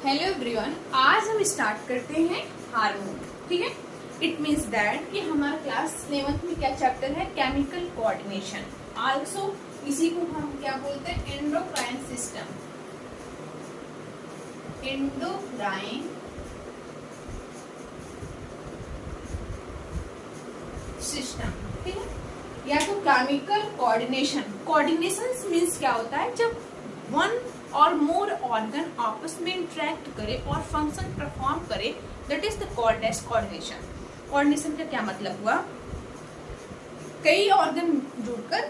Hello everyone, आज हम start करते हैं हार्मोन। ठीक है, इट मीन्स दैट कि हमारा क्लास 11th में क्या चैप्टर है, केमिकल कोऑर्डिनेशन। आल्सो इसी को हम क्या बोलते हैं, एंडोक्राइन सिस्टम। एंडोक्राइन सिस्टम, ठीक है, या तो केमिकल कोऑर्डिनेशन। कोऑर्डिनेशन मीन्स क्या होता है, जब वन और मोर ऑर्गन आपस में इंटरेक्ट करे और फंक्शन परफॉर्म करे, that is the called as coordination. Coordination का क्या मतलब हुआ, कई ऑर्गन जुड़कर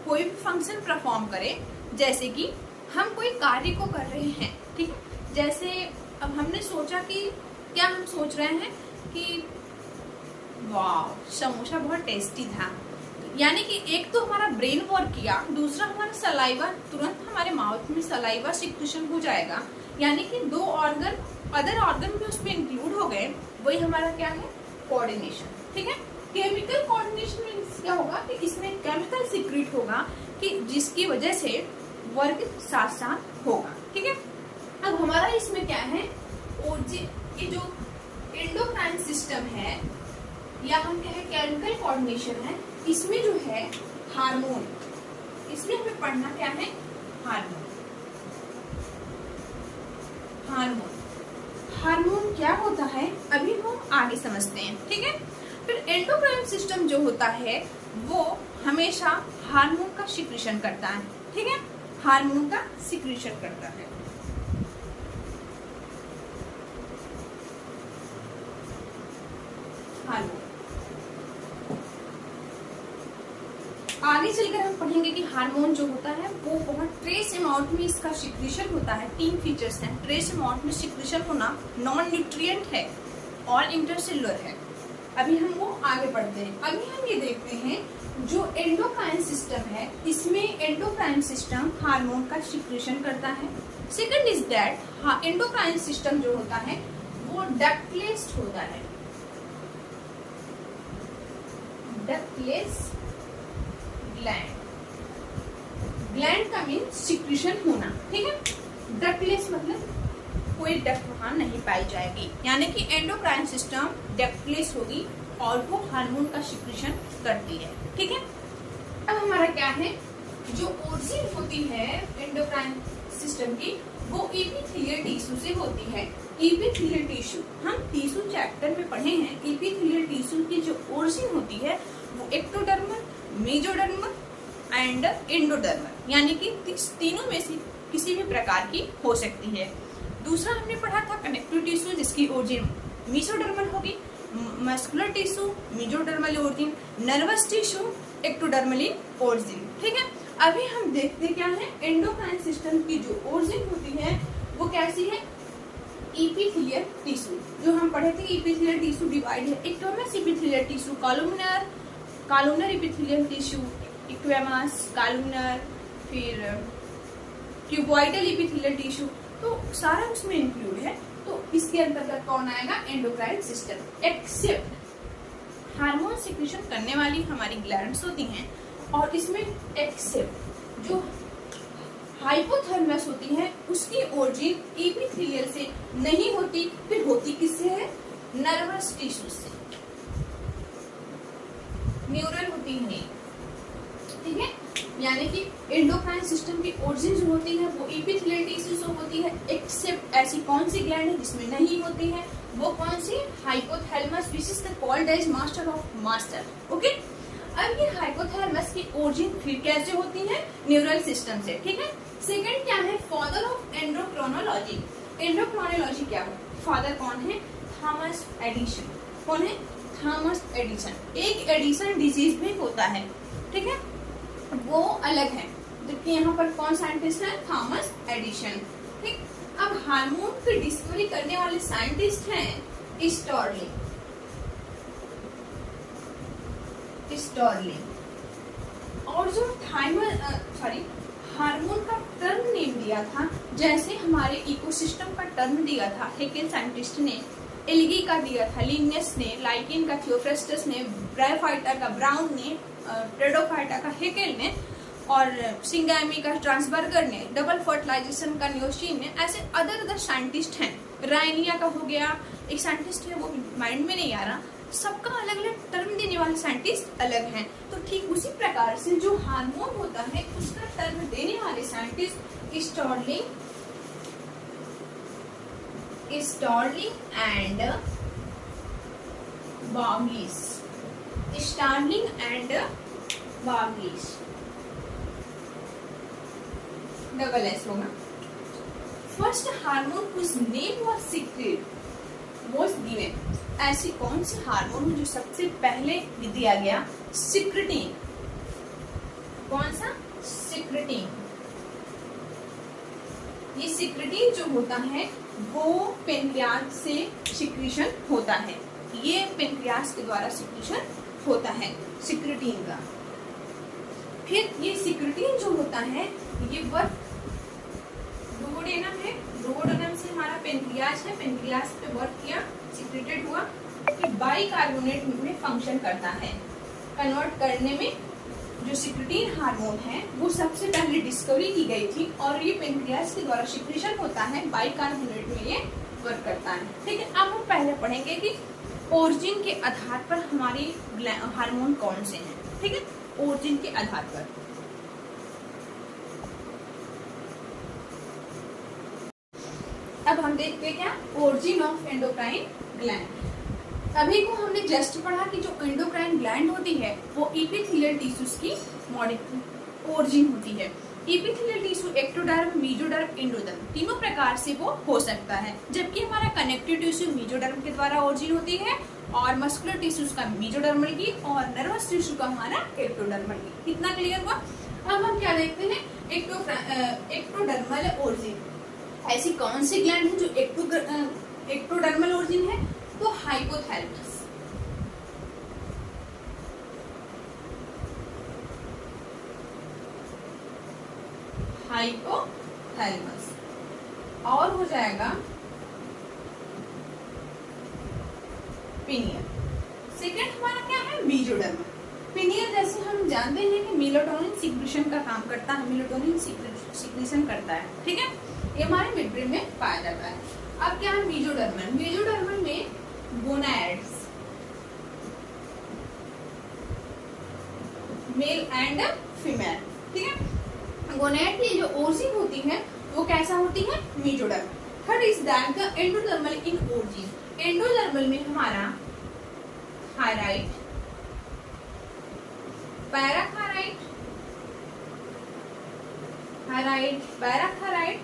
कोई भी फंक्शन परफॉर्म करे। जैसे कि हम कोई कार्य को कर रहे हैं, ठीक है, जैसे अब हमने सोचा कि क्या हम सोच रहे हैं कि वाह समोसा बहुत टेस्टी था, यानी कि एक तो हमारा ब्रेन वर्क किया, दूसरा हमारा सलाइवा, तुरंत हमारे माउथ में सलाइवा सिक्रेशन हो जाएगा, यानी कि दो ऑर्गन, अदर ऑर्गन भी उसमें इंक्लूड हो गए। वही हमारा क्या है, कोऑर्डिनेशन। ठीक है, केमिकल कोऑर्डिनेशन मींस क्या होगा कि इसमें केमिकल सीक्रेट होगा कि जिसकी वजह से वर्क साथ साथ होगा। ठीक है, अब हमारा इसमें क्या है, ये जो एंडोक्राइन सिस्टम है या हम कहें केमिकल कोऑर्डिनेशन है, इसमें जो है हार्मोन, इसमें हमें पढ़ना क्या है, हार्मोन। हार्मोन हार्मोन क्या होता है अभी हम आगे समझते हैं। ठीक है, फिर एंडोक्राइन सिस्टम जो होता है वो हमेशा हार्मोन का सिक्रेशन करता है। ठीक है, हार्मोन का सिक्रेशन करता है। हार्मोन आगे चलकर हम पढ़ेंगे कि हार्मोन जो होता है वो बहुत ट्रेस अमाउंट में इसका सिक्रेशन होता है। 3 फीचर्स हैं ट्रेस अमाउंट में सिक्रेशन होना, नॉन न्यूट्रिएंट है और इंटरसेलुलर है। अभी हम वो आगे पढ़ते हैं। अभी हम ये देखते हैं जो एंडोक्राइन सिस्टम है, इसमें एंडोक्राइन सिस्टम हार्मोन का सिक्रेशन करता है। Second is that endocrine system जो होता है वो डक्टलेस होता है। डक्टलेस ग्लैंड का मीन सिक्रेशन होना। ठीक है, डक्टलेस मतलब कोई डक्ट वहां नहीं पाई जाएगी, यानी कि एंडोक्राइन सिस्टम डक्टलेस होगी और वो हार्मोन का सिक्रेशन करती है। ठीक है, अब हमारा क्या है, जो ओरिजिन होती है एंडोक्राइन सिस्टम की वो एपिथेलियल टिश्यू से होती है। एपिथेलियल टिश्यू हम टिश्यू चैप्टर में पढ़े हैं। एपिथेलियल टिश्यू की जो ओरिजिन होती है वो एक्टोडर्मल, मेजोडर्मल एंड एंडोडर्मल, यानी कि तीनों में से किसी भी प्रकार की हो सकती है। दूसरा हमने पढ़ा था कनेक्टिव टिश्यू, जिसकी ओरिजिन मेसोडर्मल होगी, muscular tissue mesodermal origin, nervous tissue ectodermally origin. ठीक है, अभी हम देखते क्या है, एंडोक्राइन सिस्टम की जो ओरिजिन होती है वो कैसी है, एपिथेलियल टिश्यू। जो हम पढ़े थे एपिथेलियल टिश्यू डिवाइड है, squamous epithelial tissue, columnar epithelial tissue, squamous, columnar, फिर क्यूबॉइडल एपिथेलियल टिश्यू, तो सारा उसमें इंक्लूड है। तो इसके अंतर्गत कौन आएगा, endocrine system. Except hormone secretion करने वाली हमारी ग्लैंड्स होती हैं, और इसमें एक्सेप्ट जो हाइपोथैलेमस होती है उसकी ओरिजिन एपिथेलियल से नहीं होती, फिर होती किससे है, नर्वस टिश्यू से, न्यूरल होती है। ठीक है, यानी कि एंडोक्राइन सिस्टम की ओरिजिन जो होती है वो एपिथेलियल टिश्यू से होती है, एक्सेप्ट ऐसी कौन सी ग्लैंड है जिसमें नहीं होती है, वो कौन सी, hypothalamus, which is the called as master of master. Okay, अब ये हाइपोथैलेमस की ओरिजिन फिर कैसे होती है, न्यूरल सिस्टम से। ठीक है, सेकंड क्या है, फादर ऑफ एंडोक्रोनोलॉजी। एंडोक्रोनोलॉजी क्या है, फादर कौन है, थॉमस एडिसन। कौन है, थॉमस एडिसन। एक एडिसन डिजीज भी होता है, ठीक है, वो अलग है, जबकि यहाँ पर कौन साइंटिस्ट है, थॉमस एडिसन। ठीक, अब हार्मोन की डिस्कवरी करने वाले साइंटिस्ट हैं स्टर्लिंग। और जो हार्मोन का टर्म नेम दिया था, जैसे हमारे इकोसिस्टम का टर्म दिया था हेकेल साइंटिस्ट ने, एल्गी का दिया था लिनियस ने, लाइकेन का थियोफ्रेस्टस ने, ब्रायोफाइटा का ब्राउन ने, प्रेडोफाइटा का हेकेल ने, और सिंगैमी का, ट्रांसबर्गर ने, डबल फर्टिलाइजेशन का न्योशीन ने, ऐसे अदर साइंटिस्ट हैं। रायनिया का हो गया, एक साइंटिस्ट है वो माइंड में नहीं आ रहा, सबका अलग अलग टर्म देने वाले साइंटिस्ट अलग हैं। तो ठीक उसी प्रकार से जो हार्मोन होता है उसका टर्म देने वाले scientist Starling and Bayliss, Starling and Bayliss, double S होगा। First hormone whose name was secreted was given, ऐसी कौन सी हार्मोन जो सबसे पहले दिया गया? सिक्रेटिन। कौन सा? सिक्रेटिन। ये सिक्रेटिन जो होता है वो पेनक्रियास से सिक्रीशन होता है, ये पेनक्रियास के द्वारा सिक्रीशन होता है सिक्रेटिन का। फिर ये सिक्रेटिन जो होता है ये वर्क रोडेनम है, रोडेनम से हमारा पेनक्रियास है, पेनक्रियास पे वर्क किया, सिक्रेटेड हुआ, कि बाइकार्बोनेट में फंक्शन करता है। कन्वर्ट करने में जो सिक्रेटिन हार्मोन है वो सबसे पहले डिस्कवरी की गई थी और ये पेनक्रियास के द्वारा सिक्रीशन होता है, बाइकार्बोनेट में ये वर्क करता है। ठीक है, अब हम पहले पढ़ेंगे कि ओरिजिन के आधार पर हमारी हार्मोन कौन से हैं। ठीक है, ओरिजिन के आधार पर। अब हम देखते हैं क्या ओरिजिन ऑफ एंडोक्राइन ग्लैंड। अभी को हमने जस्ट पढ़ा कि जो एंडोक्राइन ग्लैंड होती है वो एपिथेलियल टिश्यूज की ओरिजिन होती है। Epithelial tissue ectoderm, mesoderm, endoderm तीनों प्रकार से वो हो सकता है, जबकि हमारा कनेक्टिव टिश्यू मेसोडर्म के द्वारा ओरिजिन होती है और मस्कुलर टिश्यूज का मेसोडर्मल की और नर्वस टिश्यू का हमारा एक्टोडर्मल की। कितना क्लियर हुआ? अब हम क्या देखते हैं एक्टोडर्मल ओरिजिन। ऐसी कौन सी ग्लैंड है जो एक्टोडर्मल ओरिजिन है? तो हाइपोथैलेमस। हाइपोथैलेमस और हो जाएगा पिनियल। सेकेंड हमारा क्या है? मेसोडर्मल। पिनियल जैसे हम जानते हैं कि मेलाटोनिन सिक्रीशन का काम करता है, मेलाटोनिन सिक्रीशन करता है। ठीक है, ये हमारे मिड ब्रेन में पाया जाता है। अब क्या है मेसोडर्मल? मेसोडर्मल में गोनैड्स, मेल एंड फीमेल। ठीक है, गोनैड की जो ओरिजिन होती है वो कैसा होती है? Mesodermal. Third is that the endodermal in origin. Endodermal में हमारा thyroid, parathyroid, thyroid, parathyroid,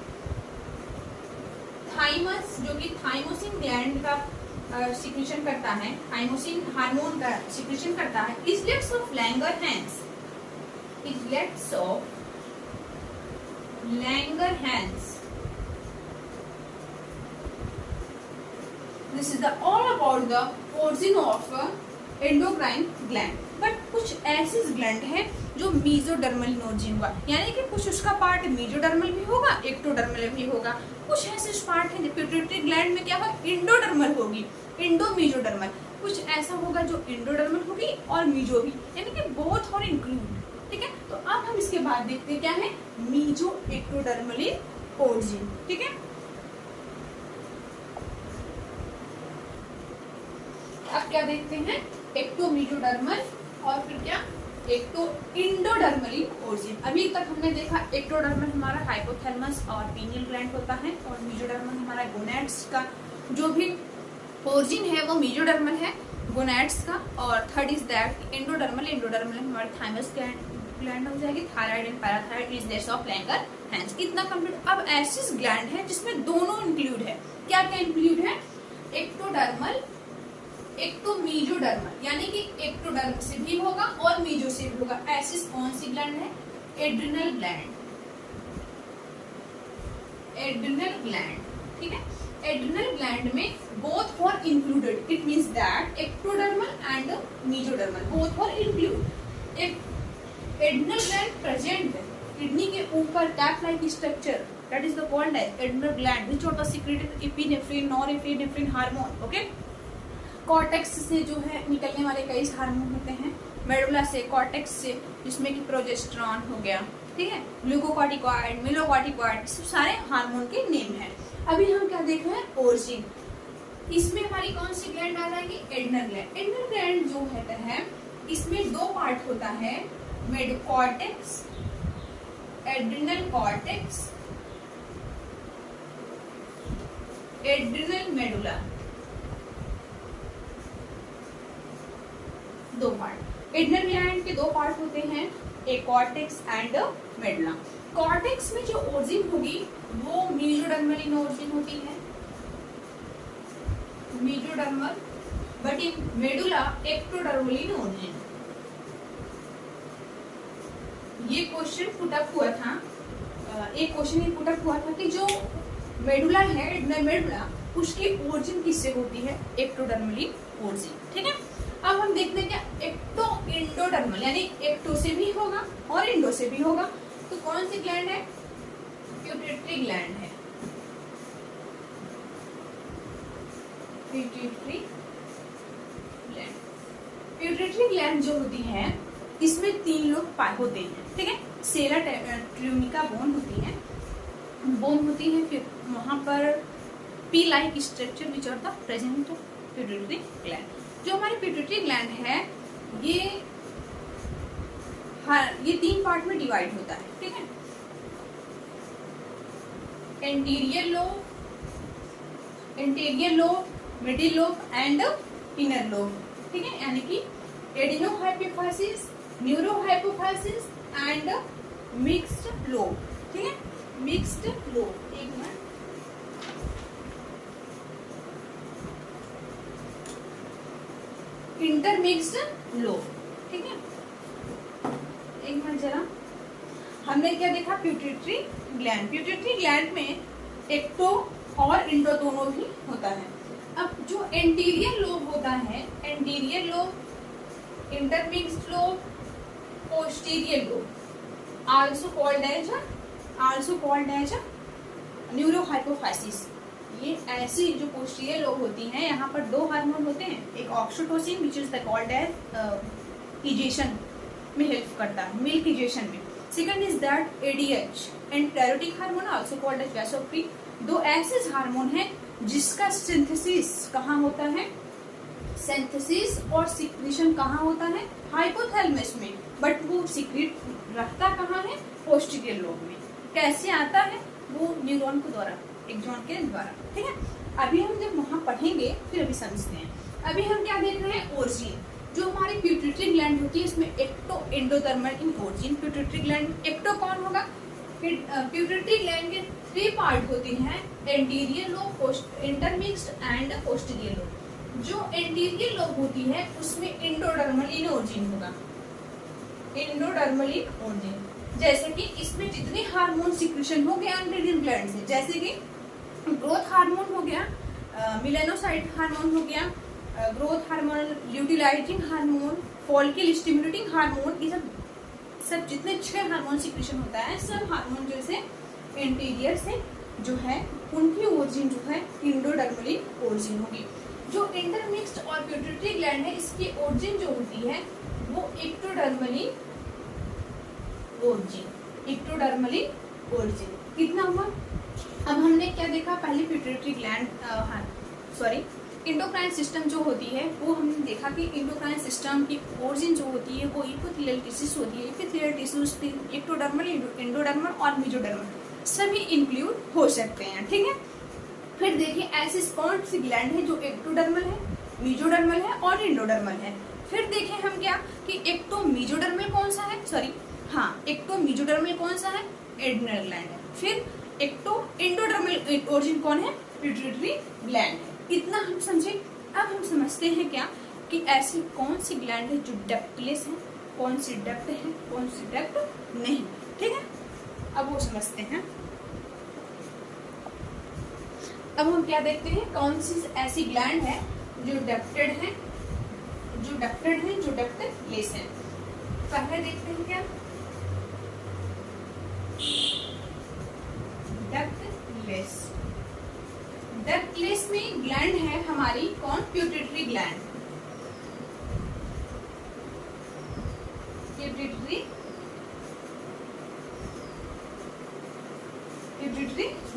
thymus जो कि थाइमोसिन ग्लैंड का सिक्रीशन करता है, थाइमोसिन हार्मोन का सिक्रीशन करता है। Islets of Langerhans, islets of Langerhans. This is the all about the origin of endocrine gland. But कुछ ऐसी ग्लैंड है जो मेसोडर्मल ओरिजिन हुआ, यानी कि कुछ उसका पार्ट मेसोडर्मल भी होगा, एक्टोडर्मल भी होगा। कुछ ऐसे पार्ट है पिट्यूटरी ग्लैंड में क्या होगा? इंडोडर्मल होगी, इंडो मेसोडर्मल। कुछ ऐसा होगा जो इंडोडर्मल होगी और मेसो भी, यानी कि बोथ और इंक्लूड। ठीक है, तो अब हम इसके बाद देखते हैं क्या है मेसो एक्टोडर्मल ओरिजिन। ठीक है, अब क्या देखते हैं? एक्टोमेसोडर्मल और फिर क्या एक्टो इंडोडर्मली ओरिजिन। अभी तक हमने देखा एक्टोडर्मल हमारा हाइपोथैलेमस और पीनियल ग्लैंड होता है और मेसोडर्मल हमारा गोनैड्स का जो भी ओरिजिन है वो मेसोडर्मल है गोनैड्स का। और third is that endodermal, endodermal हमारे थाइमस ग्लैंड हो जाएगी, thyroid and parathyroid is there of Langerhans. इतना कंप्लीट। अब ऐसी ग्लैंड है जिसमें दोनों इंक्लूड है। क्या क्या इंक्लूड है? एक्टोडर्मल, एक्टोमेसोडर्मल, यानी कि एक्टोडर्म से भी होगा और मेसो से भी होगा। ऐसी कौन सी ग्लैंड है? Adrenal gland, adrenal gland. ठीक है, एड्रिनल ग्लैंड में both are included, it means that ectodermal and mesodermal both are include. Adrenal gland present kidney के ऊपर cap like structure, that is the called as adrenal gland which was secreted epinephrine, norepinephrine hormone. Okay, cortex से जो है निकलने वाले कई hormone होते हैं मेडुला से, कॉर्टेक्स से, जिसमें कि प्रोजेस्टेरॉन हो गया, ठीक है, ग्लूकोकॉर्टिकॉइड, मिलोकॉर्टिकॉइड, सब सारे हार्मोन के नेम हैं। अभी हम क्या देख रहे हैं, ओरिजिन। इसमें हमारी कौन सी ग्लैंड आ जाएगी, एड्रिनल ग्लैंड। एड्रिनल ग्लैंड जो है इसमें दो पार्ट होता है, मेडोकॉर्टेक्स, एड्रिनल कॉर्टेक्स, एड्रिनल मेडुला, दो पार्ट। एड्रिनल ग्लैंड के दो पार्ट होते हैं, एक कॉर्टेक्स एंड मेडुला। कॉर्टेक्स में जो ओरिजिन होगी वो मेसोडर्मल इन ओरिजिन होती है, mesodermal, but in medulla ectodermal in origin. ये क्वेश्चन पुट अप हुआ था, एक क्वेश्चन ये पुट अप हुआ था कि जो मेडुला है, एड्रिनल मेडुला, उसकी ओरिजिन किससे होती है, एक्टोडर्मल इन ओरिजिन, ठीक है। अब हम देखते हैं क्या, एक्टो इंडोडर्मल, यानी एक्टो से भी होगा और इंडो से भी होगा। तो कौन सी ग्लैंड है, पिट्यूटरी ग्लैंड है, पिट्यूटरी ग्लैंड। पिट्यूटरी ग्लैंड जो होती है इसमें तीन लोग होते हैं, ठीक है। सेला ट्यूनिका बोन होती है, फिर वहां पर pea like structure which are the present pituitary gland. जो हमारी पिट्यूटरी ग्लैंड है ये तीन पार्ट में डिवाइड होता है, ठीक है। Anterior lobe, middle lobe and inner lobe, ठीक है, यानी कि एडिनोहाइपोफाइसिस, न्यूरोहाइपोफाइसिस एंड मिक्स्ड लोब, ठीक है, मिक्स्ड लोब। एक मिनट, इंटरमिक्स्ड लोब, ठीक है। एक मिनट जरा, हमने क्या देखा, पिट्यूटरी ग्लैंड। पिट्यूटरी ग्लैंड में एक्टो और इंडो दोनों भी होता है। अब जो एंटीरियर लोब होता है, anterior lobe, intermixed lobe, posterior lobe, also called as neurohypophysis. ये ऐसी जो पोस्टीरियर लोब होती हैं, यहाँ पर दो हार्मोन होते हैं, एक oxytocin which is the called as ejection में हेल्प करता है, मिल्क इजेशन में। Second is that ADH, antidiuretic hormone also called as vasopressin. दो ऐसे हार्मोन हैं जिसका सिंथेसिस कहाँ होता है, सिंथेसिस और सिक्रीशन कहाँ होता है, हाइपोथैलेमस में, बट वो सिक्रीट रखता कहाँ है, पोस्टीरियर लोब में। कैसे आता है, वो न्यूरॉन के द्वारा, एक्सॉन के द्वारा, ठीक है। अभी हम जब वहां पढ़ेंगे फिर अभी समझते हैं। अभी हम क्या देख रहे हैं, ओरिजिन। जो हमारी पिट्यूटरी ग्लैंड होती है इसमें ecto endodermal in origin. Pituitary gland, ecto कौन होगा, पिट्यूटरी ग्लैंड के थ्री पार्ट होते हैं, anterior lobe, intermixed and posterior lobe. जो एंटीरियर लोब होती है उसमें एंडोडर्मल इन ओरिजिन होगा, एंडोडर्मल इन ओरिजिन। जैसे कि इसमें जितने हार्मोन सिक्रीशन हो गया एंटीरियर ग्लैंड से, जैसे कि ग्रोथ हार्मोन हो गया, मिलेनोसाइट हार्मोन हो गया, growth hormone, luteinizing hormone, follicle stimulating hormone, ये सब जितने 6 हार्मोन सिक्रीशन होता है, सब हार्मोन जो से इंटीरियर से जो है उनकी ओरिजिन जो है इंडोडर्मली ओरिजिन होगी। जो इंटरमिक्स्ड और पिट्यूटरी ग्लैंड है इसकी ओरिजिन जो होती है वो एक्टोडर्मली ओरिजिन, एक्टोडर्मली ओरिजिन। कितना हुआ, अब हमने क्या देखा, पहले पिट्यूटरी ग्लैंड, इंडोक्राइन सिस्टम जो होती है वो हमने देखा कि इंडोक्राइन सिस्टम की ओरिजिन जो होती है वो इपिथेलियल टिश्यूज होती है। इपिथेलियल टिश्यूज एक्टोडर्मल, एंडोडर्मल और मेसोडर्मल सभी इंक्लूड हो सकते हैं, ठीक है। फिर देखिए ऐसी कौन सी ग्लैंड है जो एक्टोडर्मल है, मेसोडर्मल है और एंडोडर्मल है। फिर देखें हम क्या कि एक्टो मेसोडर्मल कौन सा है, एक्टो मेसोडर्मल कौन सा है, एड्रिनल ग्लैंड है। फिर एक्टो एंडोडर्मल ओरिजिन कौन है, पिट्यूटरी ग्लैंड है। इतना हम समझे। अब हम समझते हैं क्या कि ऐसी कौन सी ग्लैंड है जो डक्टलेस है, कौन सी डक्ट है, कौन सी डक्ट नहीं, ठीक है। अब वो समझते हैं। अब हम क्या देखते हैं, कौन सी ऐसी ग्लैंड है जो डक्टेड है, जो डक्टलेस है। पहले देखते हैं क्या, डक्टलेस। डक्टलेस में ग्लैंड है हमारी कौन, pituitary gland. Pituitary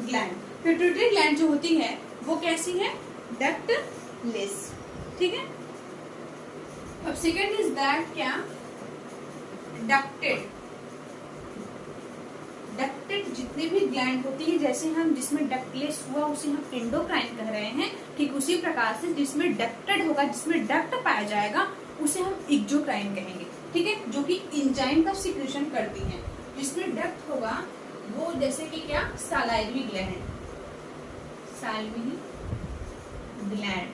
gland. Pituitary gland जो होती है वो कैसी है? डक्टलेस। ठीक है। अब सेकेंड इज दैट क्या? डक्टेड। डक्टेड जितने भी ग्लैंड होती है, जैसे हम जिसमें डक्टलेस हुआ उसे हम एंडोक्राइन कह रहे हैं, ठीक उसी प्रकार से जिसमें डक्टेड होगा, जिसमें डक्ट पाया जाएगा, उसे हम एक्सोक्राइन कहेंगे। ठीक है, जो कि एंजाइम का सिक्रेशन करती है। जिसमें डक्ट होगा वो जैसे कि क्या? सालाइवरी ग्लैंड, साल्वी ग्लैंड।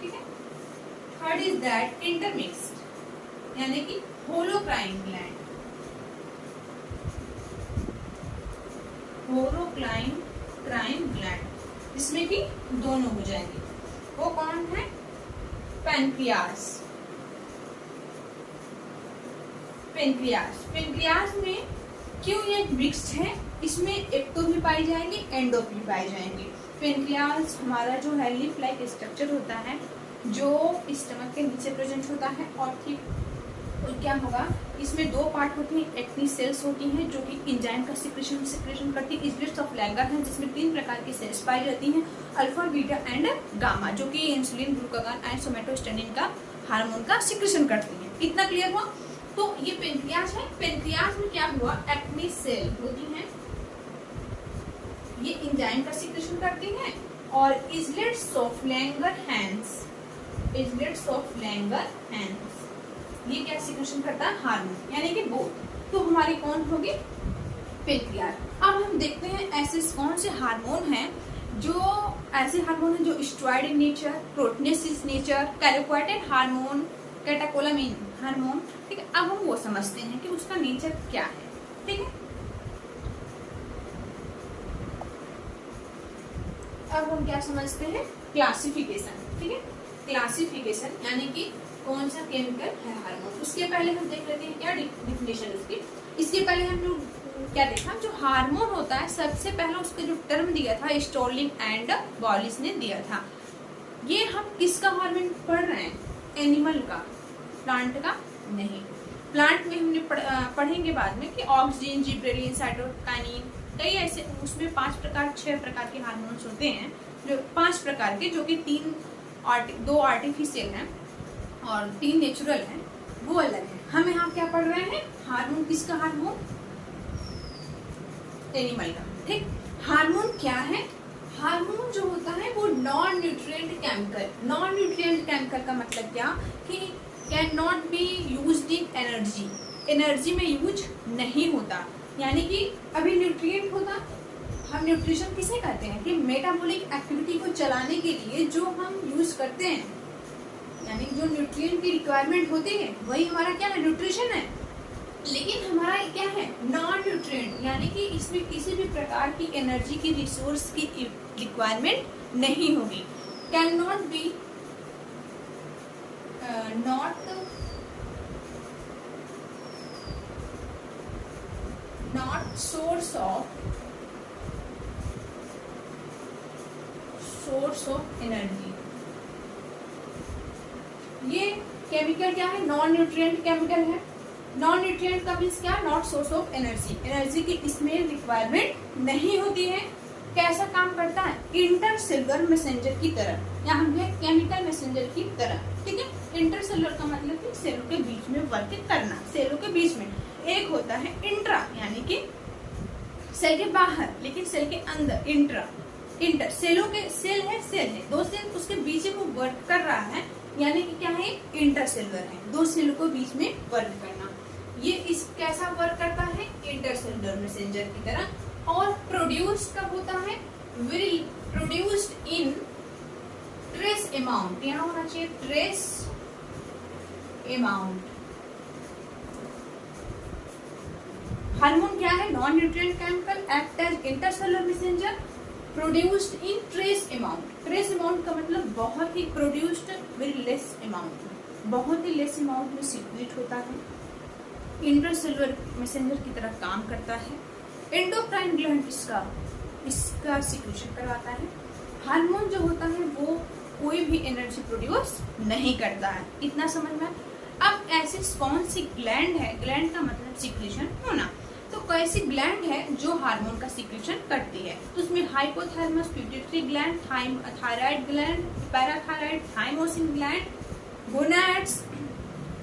ठीक है। थर्ड इज दैट इंटरमिक्स्ड, यानी कि होलोक्राइन ग्लैंड। होलोक्राइन ग्लैंड, जिसमें कि दोनों हो जाएंगे। वो कौन है? पेनक्रियास। पेनक्रियास में क्यों ये मिक्स्ड है? इसमें एक्टो भी पाई जाएंगे, एंडो भी पाई जाएंगे। पेनक्रियास हमारा जो है लीफ लाइक स्ट्रक्चर होता है, जो स्टमक के नीचे प्रेजेंट होता है। और ठीक और क्या होगा, इसमें दो पार्ट होते हैं। एक्टिन सेल्स होती हैं जो कि एंजाइम का सिक्रेशन करती है। इजलेट्स ऑफ लैंगर है जिसमें 3 प्रकार की सेल्स पाई जाती हैं, अल्फा, बीटा एंड गामा, जो कि इंसुलिन, ग्लूकागॉन एंड सोमेटोस्टेनिन का हार्मोन का सिक्रेशन करती हैं। इतना क्लियर हुआ? तो ये पेनक्रियास है। पेनक्रियास में क्या हुआ? एक्टिन सेल होती हैं, ये एंजाइम का सिक्रेशन करती हैं। और इजलेट्स ऑफ लैंगरहैंस, ये क्या सिक्रेशन करता है? हार्मोन, यानी कि बोथ। तो हमारी कौन होगी? पेनक्रियास। अब हम देखते हैं ऐसे कौन से हार्मोन हैं जो ऐसे हार्मोन हैं जो steroid in nature, proteinaceous nature, carotenoid hormone, catecholamine hormone. ठीक है। अब हम वो समझते हैं कि उसका नेचर क्या है। ठीक है। अब हम क्या समझते हैं? क्लासिफिकेशन। ठीक है। क्लासिफिकेशन यानी कि कौन सा केमिकल है हार्मोन। उसके पहले हम देख लेते हैं क्या डिफिनेशन उसकी। इसके पहले हम लोग क्या देखा, जो हार्मोन होता है सबसे पहले उसका जो टर्म दिया था स्टर्लिंग एंड बॉलिस ने दिया था। ये हम किसका हार्मोन पढ़ रहे हैं? एनिमल का, प्लांट का नहीं। प्लांट में हमने पढ़ेंगे बाद में कि ऑक्सीजन, जिब्रेलिन, साइटोकाइनिन, कई ऐसे उसमें 6 प्रकार के हार्मोन्स होते हैं, जो 5 प्रकार के, जो कि 2 आर्टिफिशियल हैं और 3 नेचुरल हैं, वो अलग है। हम यहाँ क्या पढ़ रहे हैं? हार्मोन किसका? हार्मोन एनिमल का। ठीक। हार्मोन क्या है? हार्मोन जो होता है वो non nutrient chemical. Non nutrient chemical का मतलब क्या? कि can not be used in energy, energy में यूज नहीं होता। यानी कि अभी न्यूट्रिएंट होता, हम न्यूट्रिशन किसे कहते हैं? कि मेटाबॉलिक एक्टिविटी को चलाने के लिए जो हम यूज करते हैं, यानी जो न्यूट्रिएंट की रिक्वायरमेंट होती है वही हमारा क्या है? न्यूट्रिशन है। लेकिन हमारा क्या है? नॉन न्यूट्रिएंट, यानी कि इसमें किसी भी प्रकार की एनर्जी की, रिसोर्स की रिक्वायरमेंट नहीं होगी। Can not be not source of energy. ये केमिकल क्या है? नॉन न्यूट्रिएंट केमिकल है। नॉन न्यूट्रिएंट का मीन्स क्या? Not source of energy, energy की इसमें रिक्वायरमेंट नहीं होती है। कैसा काम करता है? इंटरसेलुलर मैसेंजर की तरह, या हम केमिकल मैसेंजर की तरह। ठीक है। इंटरसेलुलर का मतलब कि सेलों के बीच में वर्क करना। सेलों के बीच में एक होता है इंट्रा, यानी कि सेल के बाहर, लेकिन सेल के अंदर इंटर सेलों के सेल है 2 सेल, उसके बीच में वो वर्क कर रहा है, यानी कि क्या है? इंटरसेलुलर है, 2 सेलों को बीच में वर्क करना। ये इस कैसा वर्क करता है? इंटरसेलुलर मैसेंजर की तरह। और प्रोड्यूस्ड कब होता है? Will produced in trace amount, यहाँ होना चाहिए ट्रेस अमाउंट। हार्मोन क्या है? Non nutrient chemical, act as intercellular messenger, produced in trace amount. Trace amount का मतलब बहुत ही, प्रोड्यूस्ड वेरी लेस अमाउंट, बहुत ही लेस अमाउंट में सीक्रेट होता है, इंटरसेलुलर मैसेंजर की तरह काम करता है। एंडोक्राइन ग्लैंड इसका सिक्रेशन करवाता है। हार्मोन जो होता है वो कोई भी एनर्जी प्रोड्यूस नहीं करता है। इतना समझ में। अब अब ऐसी कौन सी ग्लैंड है, ग्लैंड का मतलब सिक्रीशन होना, तो कैसी ग्लैंड है जो हार्मोन का सिक्रीशन करती है, तो उसमें hypothalamus, pituitary gland, thyroid gland, parathyroid, thymosin gland, gonads,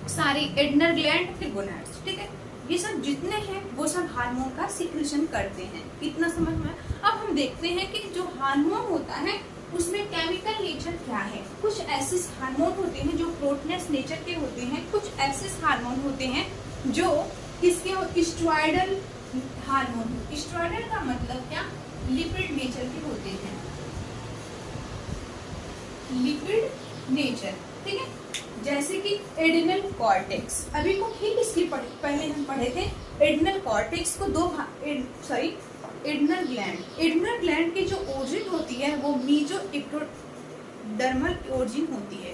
सारी एडनर ग्लैंड, फिर गोनाड्स। ठीक है, ये सब जितने हैं वो सब हार्मोन का सिक्रीशन करते हैं। इतना समझ में। अब हम देखते हैं कि जो हार्मोन होता है उसमें केमिकल नेचर क्या है। कुछ ऐसे हार्मोन होते हैं जो प्रोटीनस नेचर के होते हैं, कुछ ऐसे हार्मोन होते हैं जो किसके स्टेरॉयडल हार्मोन। स्टेरॉयडल का मतलब क्या, लिपिड नेचर के होते हैं, लिपिड नेचर। ठीक है, जैसे कि एड्रिनल कॉर्टेक्स, अभी को ठीक इसकी पहले हम पढ़े थे। एड्रिनल कॉर्टेक्स को एड्रिनल ग्लैंड, एड्रिनल ग्लैंड की जो ओरिजिन होती है वो मीजो एक्टोडर्मल ओरिजिन होती है,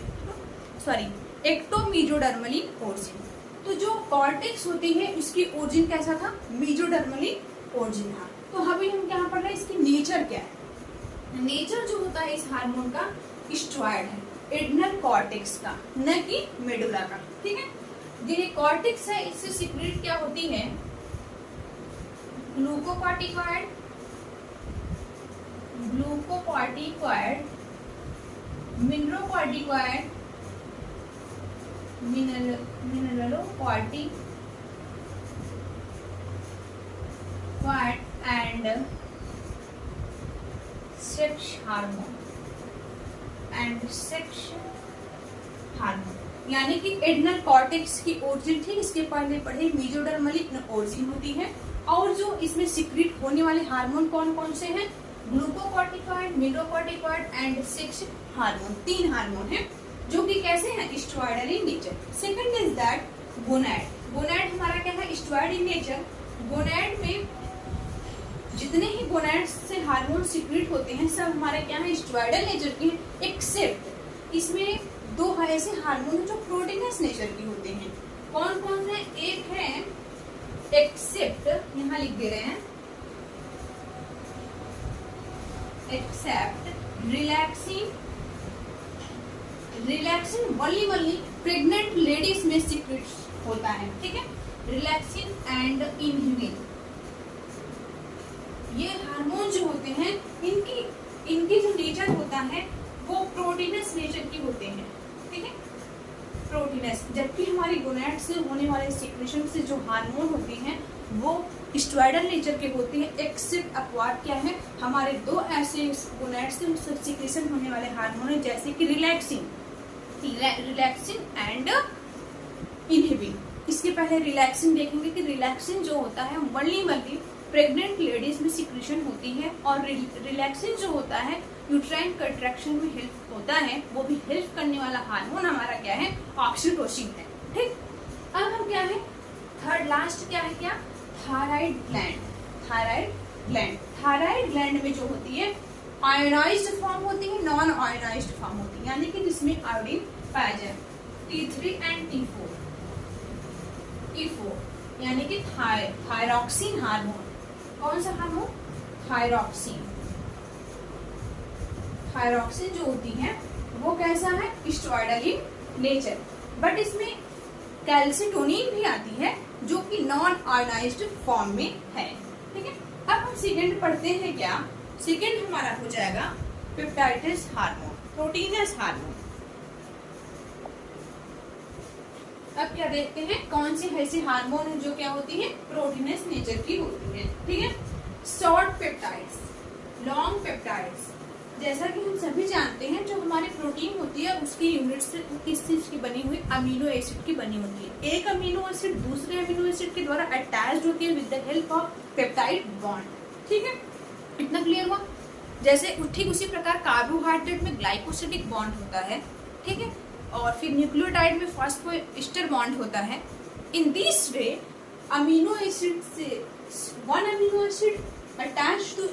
एक्टोमीजोडर्मली ओरिजिन। तो जो कॉर्टेक्स होती है उसकी ओरिजिन कैसा था, मीजोडर्मली ओरिजिन था। तो अभी हम क्या पढ़ रहे हैं, इसकी नेचर क्या है। नेचर जो होता है इस हार्मोन का स्टेरॉयड है, एड्रिनल कॉर्टेक्स का, न कि मेडुला का। ठीक है, ये कॉर्टेक्स है, इससे सिक्रेट क्या होती है, glucocorticoid, mineralocorticoid, and sex hormone यानी कि एड्रिनल कॉर्टेक्स की ओरिजिन थी, इसके पहले पढ़े मीजोडर्मली ओरिजिन होती है। और जो इसमें सिक्रीट होने वाले हार्मोन कौन कौन से हैं, glucocorticoid, mineralocorticoid and sex hormone, 3 hormone हैं जो कि कैसे हैं, steroidal in nature. Second is that gonad. Gonad हमारा क्या है, स्टेरॉयड इन नेचर। गोनैड में जितने ही गोनैड से हार्मोन सिक्रीट होते हैं सब हमारे क्या है, स्टेरॉयडल नेचर के हैं, एक्सेप्ट इसमें 2 ऐसे हार्मोन जो प्रोटीनस नेचर के होते हैं। कौन कौन से, एक है एक्सेप्ट, यहाँ लिख दे रहे हैं, except relaxin only pregnant ladies में सिक्रेट होता है। ठीक है, रिलैक्सिन एंड इनहिबिन, ये हार्मोन जो होते हैं इनकी जो नेचर होता है वो प्रोटीनस नेचर की होते हैं। ठीक है, प्रोटीनस, जबकि हमारी गोनैड से होने वाले सिक्रेशन से जो हार्मोन होते हैं वो स्टेरॉयडल नेचर के होते हैं। एक्सेप्ट अपवार्ड क्या है, हमारे 2 ऐसे गोनैड से सिक्रेशन होने वाले हार्मोन है, जैसे कि रिलैक्सिन एंड इनहिबिन। इसके पहले रिलैक्सिन देखेंगे कि रिलैक्सिन जो होता है वनली प्रेग्नेंट लेडीज में सिक्रेशन होती है, और रिलैक्सिन जो होता है यूट्राइन कंट्रैक्शन में हेल्प होता है, वो भी हेल्प करने वाला हार्मोन हमारा क्या है, ऑक्सीटोसिन है। ठीक, अब हम क्या है, थर्ड लास्ट क्या है, क्या, थायराइड ग्लैंड में जो होती है आयोनाइज्ड फॉर्म होती है, नॉन आयोनाइज्ड फॉर्म होती है, यानी कि जिसमें आयोडीन पाया जाए, T3 एंड T4 यानी कि थायरॉक्सिन हार्मोन। कौन सा हार्मोन, थायरॉक्सिन जो होती है वो कैसा है, स्टेरॉयडल इन नेचर, बट इसमें कैल्सिटोनिन भी आती है जो कि नॉन आयोनाइज्ड फॉर्म में है। ठीक है, अब हम सेकेंड पढ़ते हैं, क्या सेकेंड हमारा हो जाएगा पेप्टाइडिस हार्मोन, प्रोटीनस हार्मोन। अब क्या देखते हैं, कौन सी ऐसी हार्मोन है जो क्या होती है, प्रोटीनस नेचर की होती है। ठीक है, शॉर्ट पेप्टाइड्स, लॉन्ग पेप्टाइड्स, जैसा कि हम सभी जानते हैं जो हमारी प्रोटीन होती है उसकी यूनिट से किस चीज की बनी हुई, अमीनो एसिड की बनी होती है। एक अमीनो एसिड दूसरे अमीनो एसिड के द्वारा अटैच्ड होती है with the help of peptide bond. ठीक है, इतना क्लियर हुआ। जैसे ठीक उसी प्रकार कार्बोहाइड्रेट में ग्लाइकोसिडिक बॉन्ड होता है। ठीक है, और फिर न्यूक्लियोटाइड में फॉस्फोएस्टर बॉन्ड होता है। In this way amino acid से one amino acid attached to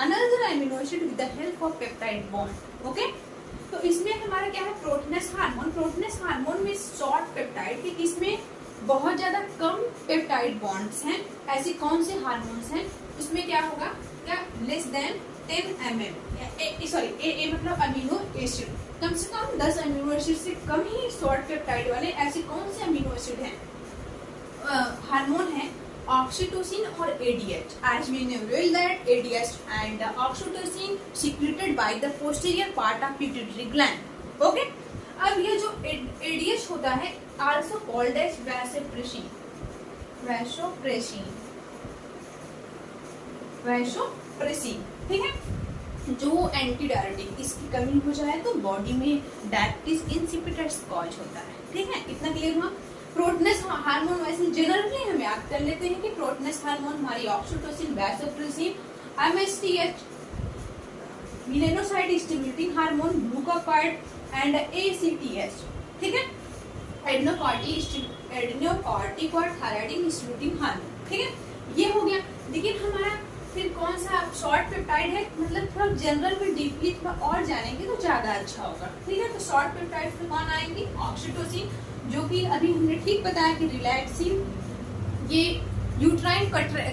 another amino acid with the help of peptide bond. Okay, तो इसमें हमारा क्या है, प्रोटीनस हार्मोन। प्रोटीनस हार्मोन में शॉर्ट पेप्टाइड, इसमें बहुत ज्यादा कम पेप्टाइड बॉन्ड्स हैं। ऐसी कौन से हार्मोन्स हैं, उसमें क्या होगा, क्या लेस देन 10 mm, ए मतलब अमीनो एसिड, कम से कम 10 अमीनो एसिड से कम ही शॉर्ट पेप्टाइड वाले ऐसे कौन से अमीनो एसिड हैं, हार्मोन है ऑक्सीटोसिन और ADH. As we know well that ADH and oxytocin secreted by the posterior part of pituitary gland. Okay, अब ये जो एडीएच होता है आल्सो कॉल्ड एज वैसोप्रेसिन, ठीक है, जो एंटी डायरेटिक, इसकी कमी हो जाए तो बॉडी में डायबिटीज इंसिपिटस कॉज होता है. ठीक है, इतना क्लियर हुआ. प्रोटीनेस हार्मोन वैसे जनरली हम याद कर लेते हैं कि प्रोटीनेस हार्मोन हमारी oxytocin, vasopressin, MSTH, melanocyte stimulating hormone, ग्लूकोकार्ड एंड एसीटीएच. ठीक है, एडेनोकॉर्टिकॉइड थायराइड स्टिमुलेटिंग हार्मोन. ठीक है, ये हो गया. लेकिन हमारा फिर कौन सा शॉर्ट पेप्टाइड है, मतलब थोड़ा जनरल में डीपली थोड़ा और जानेंगे तो ज्यादा अच्छा होगा. ठीक है, तो शॉर्ट पेप्टाइड में कौन आएंगे, ऑक्सीटोसिन, जो कि अभी हमने ठीक बताया कि रिलैक्सिन, ये यूट्राइन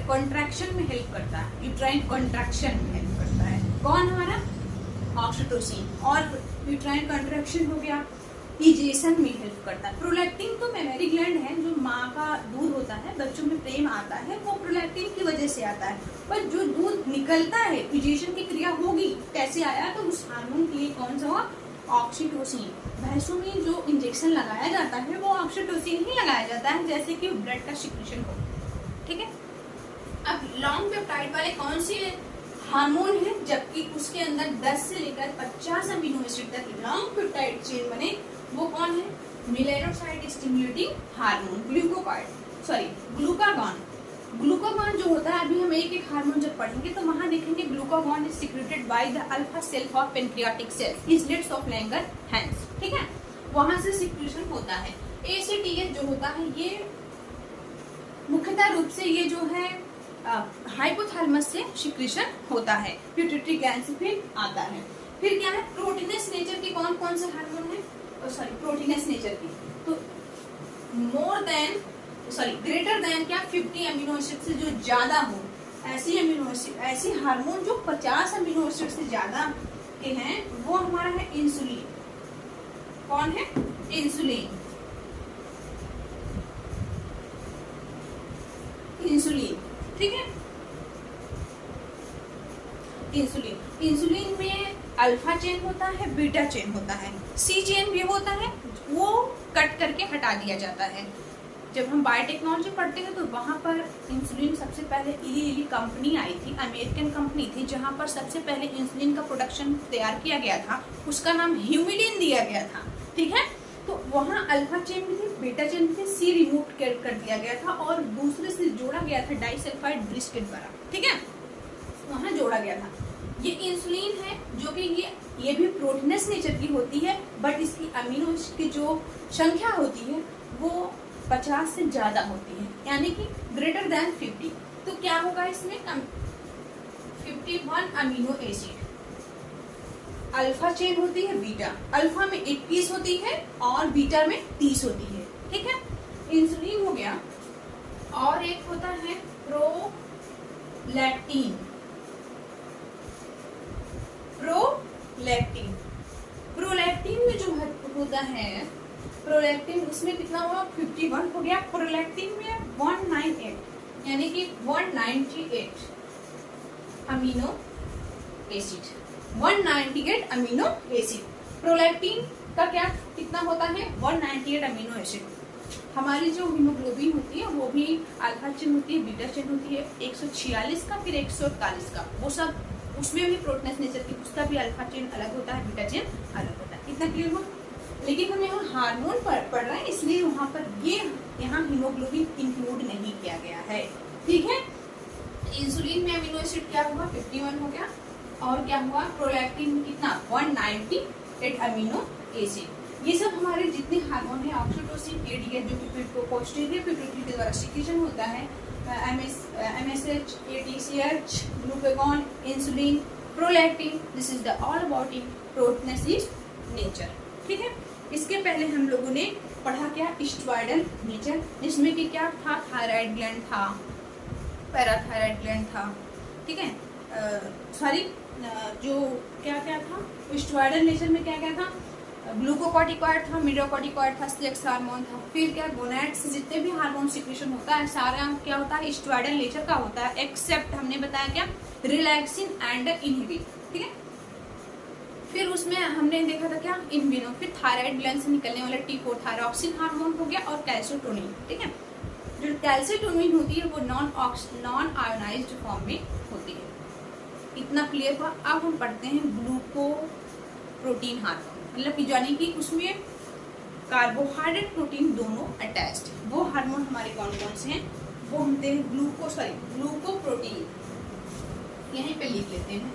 कॉन्ट्रैक्शन में हेल्प करता है, यूट्राइन कॉन्ट्रैक्शन में हेल्प करता है. कौन हमारा, ऑक्सीटोसिन. और यूट्राइन कॉन्ट्रैक्शन हो गया, इजेशन में हेल्प करता है. प्रोलैक्टिन तो मेमरी ग्लैंड है, जो माँ का दूध होता है, बच्चों में प्रेम आता है, वो प्रोलैक्टिन की वजह से आता है. पर जो दूध निकलता है, इजेशन की क्रिया होगी, कैसे आया, तो उस हार्मोन के लिए कौन सा हुआ, ऑक्सीटोसिन. भैंसों में जो इंजेक्शन लगाया जाता है वो ऑक्सीटोसिन ही लगाया जाता है, जैसे कि ब्लड का सिक्रेशन हो. ठीक है, अब लॉन्ग पेप्टाइड वाले कौन से हार्मोन है, जबकि उसके अंदर 10 से लेकर 50 अमीनो एसिड तक लॉन्ग पेप्टाइड चेन बने, वो कौन है, melanocyte stimulating hormone, glucagon. Glucagon जो होता है, अभी हम एक एक हार्मोन जब पढ़ेंगे तो वहां देखेंगे glucagon is secreted by the alpha cells of pancreatic cells, islets of Langerhans. ठीक है, वहां से सिक्रेशन होता है. एसीटीएच जो होता है, ये मुख्यतः रूप से ये जो है हाइपोथैलेमस से सिक्रेशन होता है, पिट्यूटरी ग्लैंड से फिर आता है. फिर क्या है, प्रोटीनस नेचर के कौन कौन से हार्मोन है, प्रोटीनस नेचर की, तो ग्रेटर देन क्या 50 अमीनो एसिड से जो ज्यादा हो, ऐसी अमीनो एसिड, ऐसी हार्मोन जो 50 अमीनो एसिड से ज्यादा के हैं, वो हमारा है इंसुलिन. कौन है, इंसुलिन. ठीक है, इंसुलिन में अल्फा चेन होता है, बीटा चेन होता है, सी चेन भी होता है, वो कट करके हटा दिया जाता है. जब हम बायोटेक्नोलॉजी पढ़ते हैं तो वहाँ पर इंसुलिन सबसे पहले इली कंपनी आई थी, अमेरिकन कंपनी थी, जहाँ पर सबसे पहले इंसुलिन का प्रोडक्शन तैयार किया गया था. उसका नाम ह्यूमिलिन दिया गया था. ठीक है, तो वहाँ अल्फा चेन भी थी, बीटा चेन भी थी, सी रिमूव कर दिया गया था और दूसरे से जोड़ा गया था डाइसल्फाइड ब्रिस्केट द्वारा. ठीक है, वहाँ जोड़ा गया था. ये इंसुलिन है जो कि ये भी प्रोटीनस नेचर की होती है, बट इसकी अमीनो की जो संख्या होती है वो 50 से ज्यादा होती है, यानी कि ग्रेटर देन 50. तो क्या होगा इसमें, 51 अमीनो एसिड. अल्फा चेन होती है, बीटा, अल्फा में 21 होती है और बीटा में 30 होती है. ठीक है, इंसुलिन हो गया. और एक होता है प्रोलैक्टिन. प्रोलैक्टिन में जो होता है, प्रोलैक्टिन उसमें कितना हुआ, 51 हो गया. प्रोलैक्टिन में 198, यानी कि 198 amino acid, 198 amino acid. Prolactin का क्या कितना होता है, 198 अमीनो एसिड. हमारी जो हीमोग्लोबिन होती है वो भी अल्फा चेन होती है, बीटा चेन होती है, 146 का, फिर 141 का, वो सब उसमें भी प्रोटीनस नेचर की, उसका भी अल्फा चेन अलग होता है, बीटा चेन अलग होता है. इतना क्लियर हुआ. लेकिन हम यहाँ हार्मोन पढ़ रहे हैं, इसलिए वहाँ पर यहाँ हीमोग्लोबिन इंक्लूड नहीं किया गया है. ठीक है, इंसुलिन में अमीनो एसिड क्या हुआ, 51 हो गया. और क्या हुआ, प्रोलैक्टिन में कितना, 198 अमीनो एसिड. ये सब हमारे जितने हार्मोन है, ऑक्सीटोसिन, एडीएच जो कि पोस्टीरियर पिट्यूटरी के द्वारा सिक्रेशन होता है, MSH, ATCH, glucagon, insulin, prolactin, this is the all about in proteins is nature. ठीक है, इसके पहले हम लोगों ने पढ़ा क्या, स्टेरॉयडल नेचर, जिसमें कि क्या था, थायराइड ग्लैंड था, पैराथायराइड ग्लैंड था. ठीक है, जो क्या क्या था स्टेरॉयडल नेचर में, क्या क्या था, ग्लूकोकॉर्टिकॉइड था, मिडोकॉर्टिकॉइड था, सेक्स हार्मोन था। फिर क्या गोनैड से जितने भी हार्मोन सिक्रेशन होता है सारा क्या होता है स्टेरॉयडल नेचर का होता है, एक्सेप्ट हमने बताया क्या रिलैक्सिन एंड इनहिबिन, ठीक है। फिर उसमें हमने देखा था क्या इनविनो, फिर थायराइड ग्लैंड से निकलने वाला T4 थायरॉक्सिन हार्मोन हो गया और कैल्शियोटोनिन, ठीक है। जो कैल्शियोटोनिन होती है वो नॉन आयोनाइज्ड फॉर्म में होती है। इतना क्लियर हुआ। अब हम पढ़ते हैं ग्लूकोप्रोटीन हार्मोन, मतलब कि यानी कि उसमें कार्बोहाइड्रेट प्रोटीन दोनों अटैच्ड है। वो हार्मोन हमारे कौन कौन से हैं वो हम ग्लूकोप्रोटीन यहीं पे लिख लेते हैं।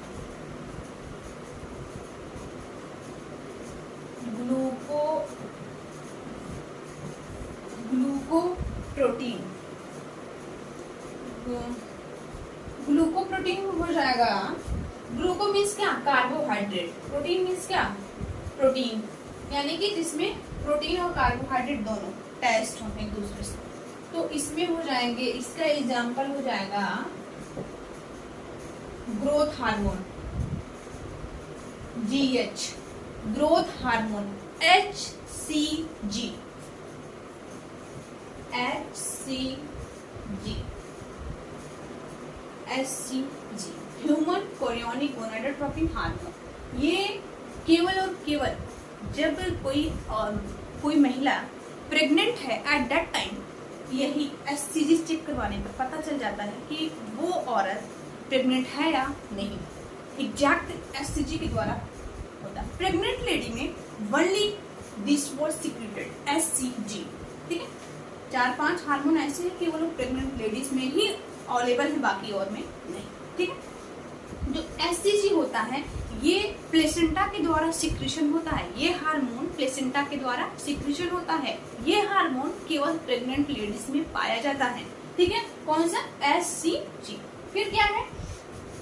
ग्लूकोप्रोटीन हो जाएगा। ग्लूको मीन्स क्या कार्बोहाइड्रेट, प्रोटीन मीन्स क्या प्रोटीन, यानी कि जिसमें प्रोटीन और कार्बोहाइड्रेट दोनों टेस्ट होंगे एक दूसरे से। तो इसमें हो जाएंगे, इसका एग्जांपल हो जाएगा growth hormone GH, growth hormone HCG, human chorionic gonadotropin hormone. ये केवल और केवल जब कोई महिला प्रेग्नेंट है एट दैट टाइम यही HCG चेक करवाने पर पता चल जाता है कि वो औरत प्रेग्नेंट है या नहीं। एग्जैक्ट HCG के द्वारा होता है। प्रेग्नेंट लेडी में only this was secreted HCG, ठीक है। 4-5 हार्मोन ऐसे हैं कि वो लोग प्रेग्नेंट लेडीज में ही अवेलेबल है, बाकी और में नहीं, ठीक है। जो HCG होता है ये प्लेसेंटा के द्वारा सिक्रेशन होता है। ये हार्मोन प्लेसेंटा के द्वारा सिक्रेशन होता है। ये हार्मोन केवल प्रेग्नेंट लेडीज में पाया जाता है, ठीक है। कौन सा HCG। फिर क्या है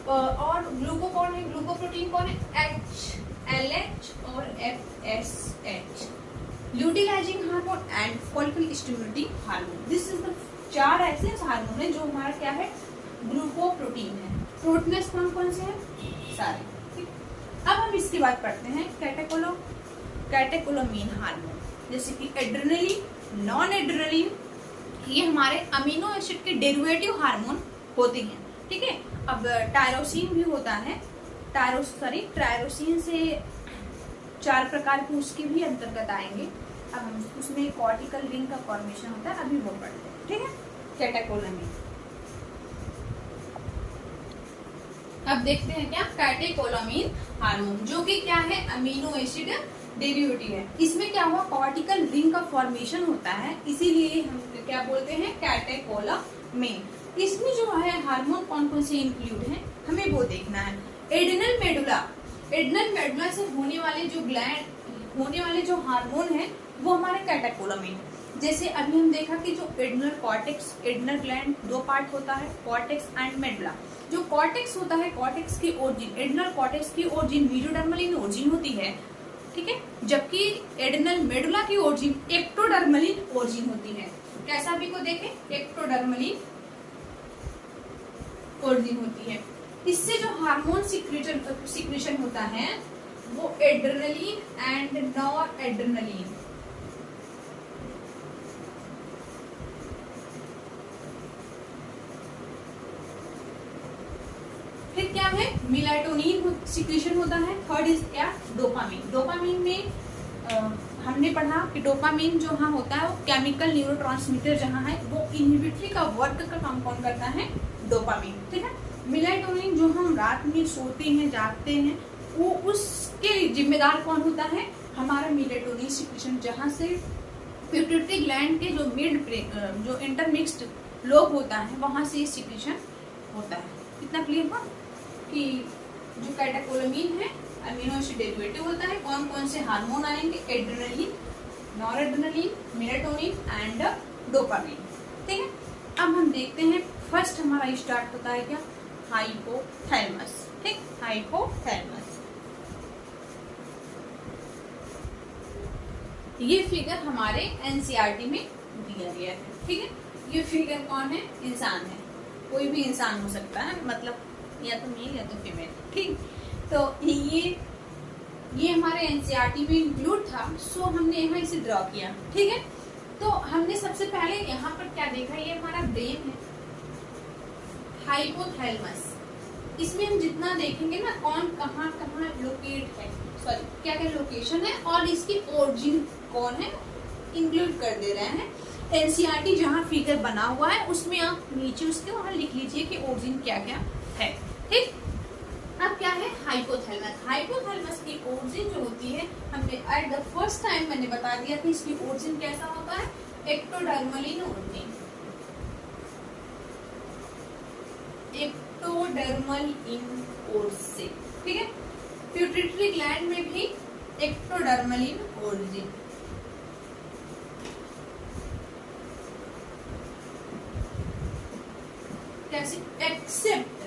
और ग्लूको कौन है, ग्लूकोप्रोटीन कौन है LH और FSH, luteinizing hormone and follicle stimulating hormone. This is the 4 ऐसे हार्मोन है जो हमारा क्या है ग्लूकोप्रोटीन है। प्रोटीनस कौन से हैं सारे, ठीक। अब हम इसके बाद पढ़ते हैं कैटेकोलोमीन हार्मोन, जैसे कि एड्रेनलिन, नॉन एड्रेनलिन, ये हमारे अमीनो एसिड के डेरिवेटिव हार्मोन होते हैं, ठीक है। अब टायरोसिन भी होता है, टायरोसिन से 4 प्रकार के उसके भी अंतर्गत आएंगे। अब हम उसमें कॉर्टिकल रिंग का फॉर्मेशन होता है, अभी वो पढ़ते हैं, ठीक है। कैटेकोलोमीन। अब देखते हैं क्या कैटेकोलोमीन हार्मोन, जो कि क्या है अमीनो एसिड डेरिवेटिव है। इसमें क्या हुआ कॉर्टिकल रिंग का फॉर्मेशन होता है, इसीलिए हम क्या बोलते हैं कैटेकोलोमीन। इसमें जो है हार्मोन कौन कौन से इंक्लूड है हमें वो देखना है। एड्रेनल मेडुला से होने वाले जो हार्मोन है वो हमारे कैटेकोलोमीन है। जैसे अभी हम देखा कि जो एड्रेनल ग्लैंड 2 पार्ट होता है, कॉर्टेक्स एंड मेडुला। जो कॉर्टेक्स होता है, कॉर्टेक्स की ओरिजिन, एड्रेनल कॉर्टेक्स की ओरिजिन मीडियोडर्मल ओरिजिन होती है, ठीक है। जबकि एड्रेनल मेडुला की ओरिजिन एक्टोडर्मल ओरिजिन होती है। कैसा भी को देखें एक्टोडर्मल ओरिजिन होती है। इससे जो हार्मोन सिक्रेशन होता है वो एड्रेनलिन एंड नॉर एड्रेनलिन, फिर क्या है मेलाटोनिन सिक्रेशन होता है। थर्ड इज क्या डोपामिन। डोपामिन में हमने पढ़ा कि डोपामिन जो हाँ होता है वो केमिकल न्यूरोट्रांसमीटर जहाँ है वो इनहिबिटरी का वर्क का काम कौन करता है डोपामिन, ठीक है। मेलाटोनिन जो हम रात में सोते हैं जागते हैं वो उसके जिम्मेदार कौन होता है हमारा मेलाटोनिन सिक्रेशन, जहाँ से पिट्यूटरी ग्लैंड के जो इंटरमिक्स्ड लोब होता है वहां से सिक्रेशन होता है। कितना क्लियर हुआ कि जो कैटेकोलोमीन है अमीनो एसिड डेरिवेटिव होता है। कौन कौन से हार्मोन आएंगे एड्रेनलिन, नॉरएड्रेनलिन, मेलाटोनिन एंड डोपामिन, ठीक है। अब हम देखते हैं फर्स्ट हमारा स्टार्ट होता है क्या हाइपोथैलेमस, ठीक। हाइपोथैलेमस ये फिगर हमारे एनसीईआरटी में दिया गया है, ठीक है। ये फिगर कौन है इंसान है, कोई भी इंसान हो सकता है, मतलब या तो मेल या तो फीमेल, ठीक। तो ये हमारे एनसीईआरटी में इंक्लूड था, सो हमने यहाँ इसे ड्रॉ किया। ठीक है, तो हमने सबसे पहले यहाँ पर क्या देखा, ये हमारा ब्रेन है, हाइपोथैलेमस। इसमें हम जितना देखेंगे ना कौन कहाँ कहाँ लोकेट है, सॉरी क्या क्या लोकेशन है और इसकी ओरिजिन कौन है इंक्लूड कर दे रहे हैं। एनसीईआरटी जहाँ फिगर बना हुआ है उसमें आप नीचे उसके वहाँ लिख लीजिए कि ओरिजिन क्या क्या है। ठीक, अब क्या है हाइपोथैलेमस। हाइपोथैलेमस की ओरिजिन जो होती है, हमने एट द फर्स्ट टाइम मैंने बता दिया कि इसकी ओरिजिन कैसा होता है, ectodermal in origin, ectodermal in origin. ठीक है, पिट्यूटरी ग्लैंड में भी एक्टोडर्मल इन ओरिजिन। कैसे, except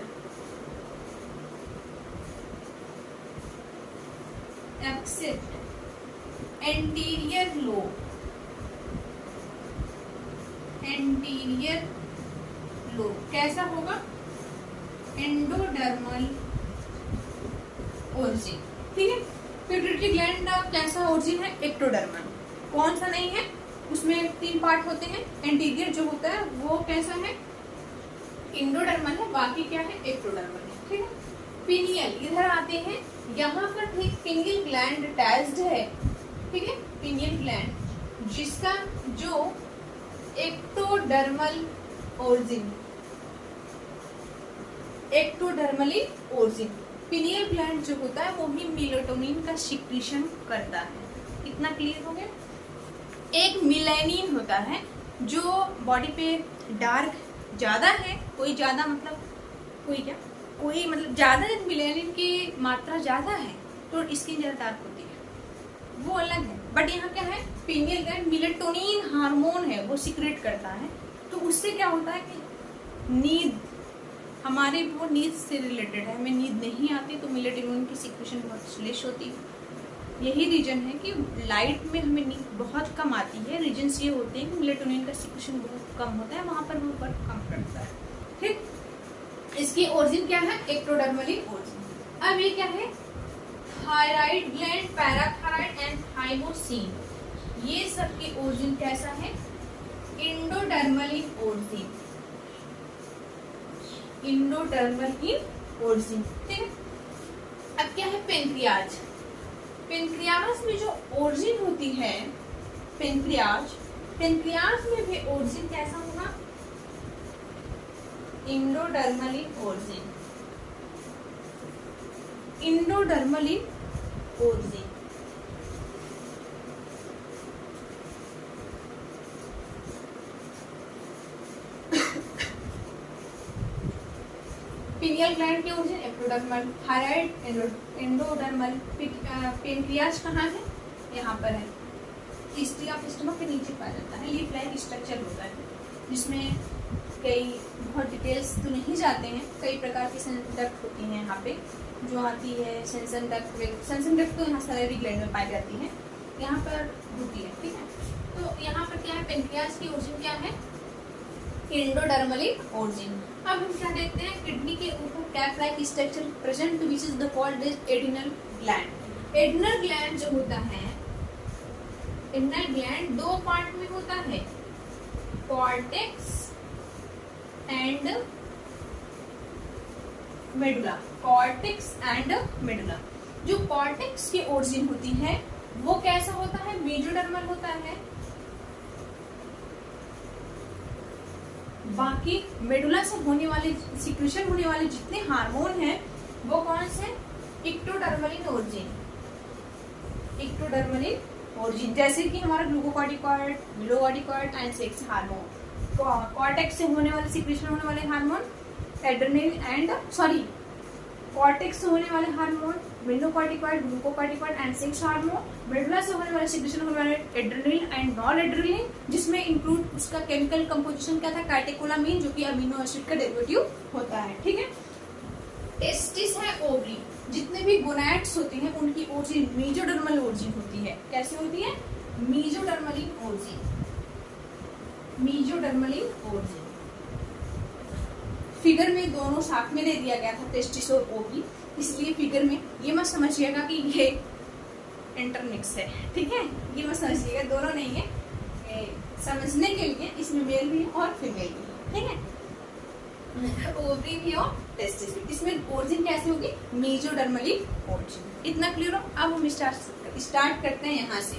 anterior lobe, anterior lobe कैसा होगा, एंडोडर्मल ओरिजिन। ठीक है, पिट्यूटरी ग्लैंड का कैसा ओरिजिन है, एक्टोडर्मल। कौन सा नहीं है, उसमें 3 पार्ट होते हैं, एंटीरियर जो होता है वो कैसा है, इंडोडर्मल है, बाकी क्या है, एक्टोडर्मल है। ठीक है, पिनियल इधर आते हैं, यहाँ पर ठीक पिनियल ग्लैंड अटैच्ड है। ठीक है, पिनियल ग्लैंड जिसका जो ectodermal origin, ectodermally origin. Pineal gland जो होता है वो ही मेलाटोनिन का सिक्रीशन करता है। कितना क्लियर हो गया। एक मेलानिन होता है जो बॉडी पे डार्क ज्यादा है, कोई ज्यादा मतलब कोई मतलब ज्यादा मेलानिन की मात्रा ज्यादा है तो स्किन ज्यादा डार्क होती है, वो अलग है। बट यहाँ क्या है, पिनियल ग्लैंड मेलाटोनिन हार्मोन है वो सिक्रेट करता है, तो उससे क्या होता है कि नींद हमारे वो नींद से रिलेटेड है, हमें नींद नहीं आती तो मेलाटोनिन की सिक्रेशन बहुत लेस होती है। यही रीजन है कि लाइट में हमें नींद बहुत कम आती है। रीजन्स ये होते हैं कि मेलाटोनिन का सिक्रेशन बहुत कम होता है, वहाँ पर वो वर्क कम करता है। ठीक, इसकी ओरिजिन क्या है, एक्टोडर्मली ओरिजिन। अब ये क्या है, thyroid gland, parathyroid and thymosin, ये सब की ओरिजिन कैसा है, इंडोडर्मली ओरिजिन, इंडोडर्मली ओरिजिन। ठीक है, अब क्या है, पेनक्रियाज। पेनक्रियाज में जो ओरिजिन होती है, पेनक्रियाज में भी ओरिजिन कैसा होगा, इंडोडर्मली ओरिजिन, इंडोडर्मली ओरिजिन। पिनियल ग्लैंड की origin ectodermal, thyroid endodermal. Pancreas कहाँ है, यहाँ पर है, हिस्ट्री ऑफ स्टमक के नीचे पाया जाता है। लीफ लाइक स्ट्रक्चर होता है जिसमें कई बहुत डिटेल्स तो नहीं जाते हैं, कई प्रकार की सेंसन डक्ट होती हैं यहाँ पे जो आती है। सेंसन डक्ट तो यहाँ सैलिवरी ग्लैंड में पाई जाती है, यहाँ पर होती है। ठीक है, तो यहाँ पर क्या है, पेनक्रियाज की ओरिजिन क्या है, इंडोडर्मली ओरिजिन। अब हम क्या देखते हैं, किडनी के ऊपर cap like structure present which is the called adrenal gland. Adrenal gland जो होता है, एड्रिनल ग्लैंड 2 पार्ट में होता है, cortex and medulla, cortex and medulla. जो कॉर्टेक्स की ओरिजिन होती है वो कैसा होता है, मेजोडर्मल होता है। बाकी मेडुला से होने वाले सिक्रेशन होने वाले जितने हार्मोन हैं वो कौन से, एक्टोडर्मल ओरिजिन, एक्टोडर्मल ओरिजिन। जैसे कि हमारा glucocorticoid, glucocorticoid and sex hormone. Cortex से होने वाले सिक्रेशन होने वाले हार्मोन एड्रेनलिन एंड कॉर्टेक्स से होने वाले hormone mineralocorticoid, glucocorticoid and sex hormone. Medulla से होने वाले सिक्रेशन होने वाले एड्रेनलिन एंड नॉन एड्रेनलिन, जिसमें इंक्लूड उसका केमिकल कंपोजिशन क्या था, कैटेकोलामीन, जो कि अमीनो एसिड का डेरिवेटिव होता है। ठीक है, टेस्टिस है ओवरी, जितने भी गोनैड्स होते हैं उनकी ओरिजिन मेजोडर्मल ओरिजिन होती है। कैसे होती है, मेजोडर्मली ओरिजिन, मेजोडर्मली ओरिजिन। फिगर में दोनों साथ में दे दिया गया था, टेस्टिस और ओवरी। इसलिए फिगर में ये मत समझिएगा कि ये इंटरमिक्स है, ठीक है, ये मत समझिएगा, दोनों नहीं है, समझने के लिए इसमें मेल भी और फीमेल भी, ठीक है, ओवरी भी और टेस्टिस भी। इसमें ओरिजिन कैसे होगी, मेसोडर्मली ओरिजिन। इतना क्लियर हो। अब हम स्टार्ट करते हैं यहाँ से,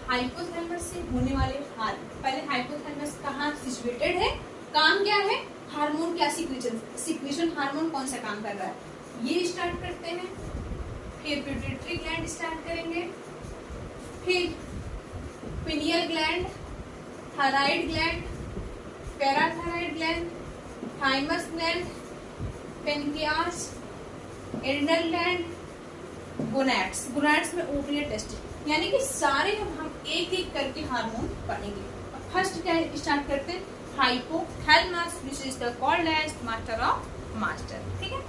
हाइपोथैलेमस से होने वाले हार। पहले हाइपोथैलेमस कहाँ सिचुएटेड है, काम क्या है, हार्मोन क्या सिक्रीशन हार्मोन कौन सा काम कर रहा है, ये स्टार्ट करते हैं। फिर पिट्यूटरी ग्लैंड स्टार्ट करेंगे, फिर pineal gland, thyroid gland, parathyroid gland, thymus gland, pancreas, adrenal gland, gonads. Gonads में ओवरी टेस्टिस, यानी कि सारे हम एक एक करके हार्मोन पढ़ेंगे। फर्स्ट क्या स्टार्ट करते हैं, hypothalamus which is the called as master of master, ठीक है।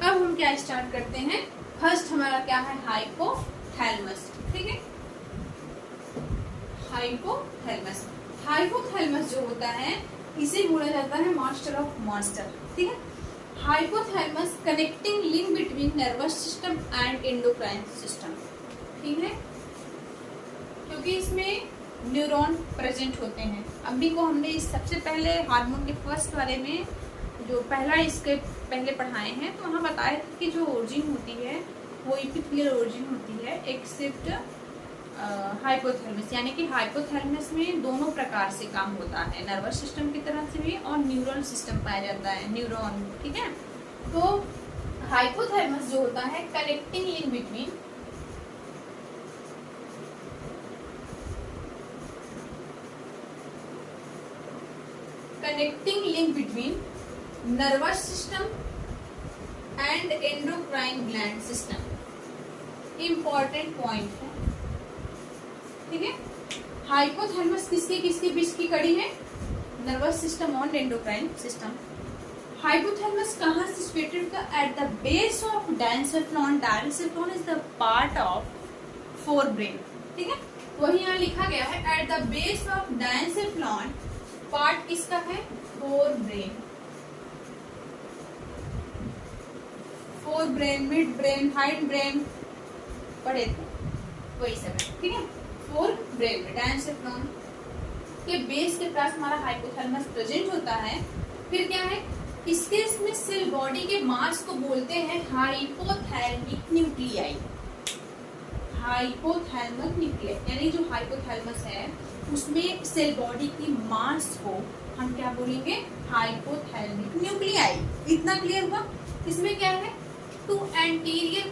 अब हम क्या स्टार्ट करते हैं, फर्स्ट हमारा क्या है, हाइपोथैलेमस, ठीक है। हाइपोथैलेमस, हाइपोथैलेमस जो होता है इसे बोला जाता है मास्टर ऑफ मास्टर, ठीक है। Hypothalamus connecting link between nervous system and endocrine system, ठीक है, क्योंकि इसमें न्यूरॉन प्रेजेंट होते हैं। अभी को हमने इस सबसे पहले हार्मोन के फर्स्ट वाले में जो पहला इसके पहले पढ़ाए हैं, तो वहाँ बताया था कि जो ओरिजिन होती है वो एपिथेलियल ओरिजिन होती है, एक्सेप्ट हाइपोथैलेमस, यानी कि हाइपोथैलेमस में दोनों प्रकार से काम होता है, नर्वस सिस्टम की तरह से भी और न्यूरल सिस्टम पाया जाता है, न्यूरॉन, ठीक है। तो हाइपोथैलेमस जो होता है connecting link between nervous system and endocrine gland system, important point है, ठीक है। हाइपोथैलेमस किसके बीच की कड़ी है, नर्वस सिस्टम और एंडोक्राइन सिस्टम। हाइपोथैलेमस कहाँ सिचुएटेड था, at the base of diencephalon. Diencephalon is the part of forebrain, ठीक है, वही यहाँ लिखा गया है, at the base of diencephalon, part किसका है, forebrain. Forebrain, mid brain, hind brain पढ़े थे, वही सब है, ठीक है। फोरब्रेन में डायसेफ्लॉन के बेस के पास हमारा हाइपोथैलेमस प्रेजेंट होता है। फिर क्या है, इसमें सेल बॉडी के मास को बोलते हैं हाइपोथैलेमिक न्यूक्लियाई। हाइपोथैलेमिक न्यूक्लियाई यानी जो हाइपोथैलेमस है उसमें सेल बॉडी की मास को हम क्या बोलेंगे, हाइपोथैलेमिक न्यूक्लियाई। इतना क्लियर हुआ। इसमें क्या है, to anterior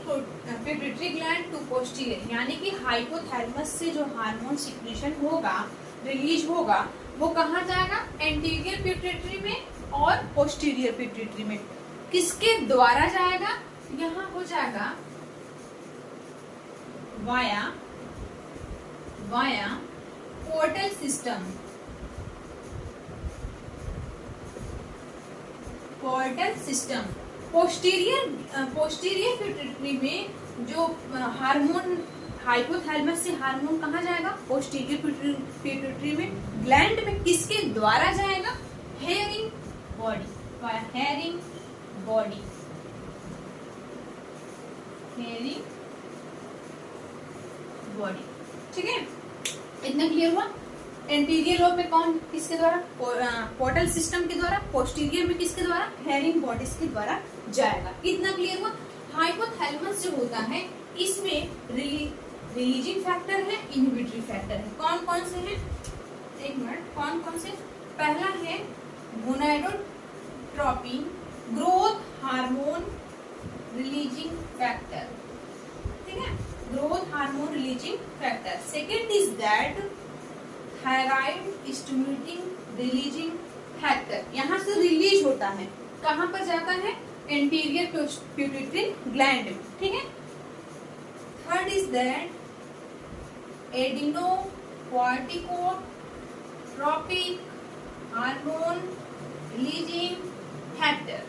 pituitary gland to posterior, यानी कि हाइपोथैलेमस से जो हार्मोन सिक्रीशन होगा, रिलीज होगा, वो कहाँ जाएगा, एंटीरियर पिट्यूटरी में और पोस्टीरियर पिट्यूटरी में। किसके द्वारा जाएगा, यहाँ हो जाएगा via portal system. Posterior pituitary में जो हार्मोन, हाइपोथैलेमस से हार्मोन कहाँ जाएगा, पोस्टीरियर पिट्यूटरी में, ग्लैंड में। किसके द्वारा जाएगा, हेयरिंग बॉडी, ठीक है। इतना क्लियर हुआ। एंटीरियर लोब में कौन, किसके द्वारा, पोर्टल सिस्टम के द्वारा। पोस्टीरियर में किसके द्वारा, हेयरिंग बॉडीज के द्वारा जाएगा। इतना क्लियर हुआ। हाइपोथैलेमस जो होता है इसमें रिलीजिंग फैक्टर है, इनहिबिटरी फैक्टर है। कौन कौन से हैं, एक मिनट, कौन कौन से, पहला है gonadotropin, growth hormone releasing factor, ठीक है, growth hormone releasing factor. Second is that thyroid stimulating releasing factor, यहाँ से रिलीज होता है, कहाँ पर जाता है, एंटीरियर पिट्यूटरी ग्लैंड में, ठीक है। Third is that adrenocorticotropic hormone releasing factor.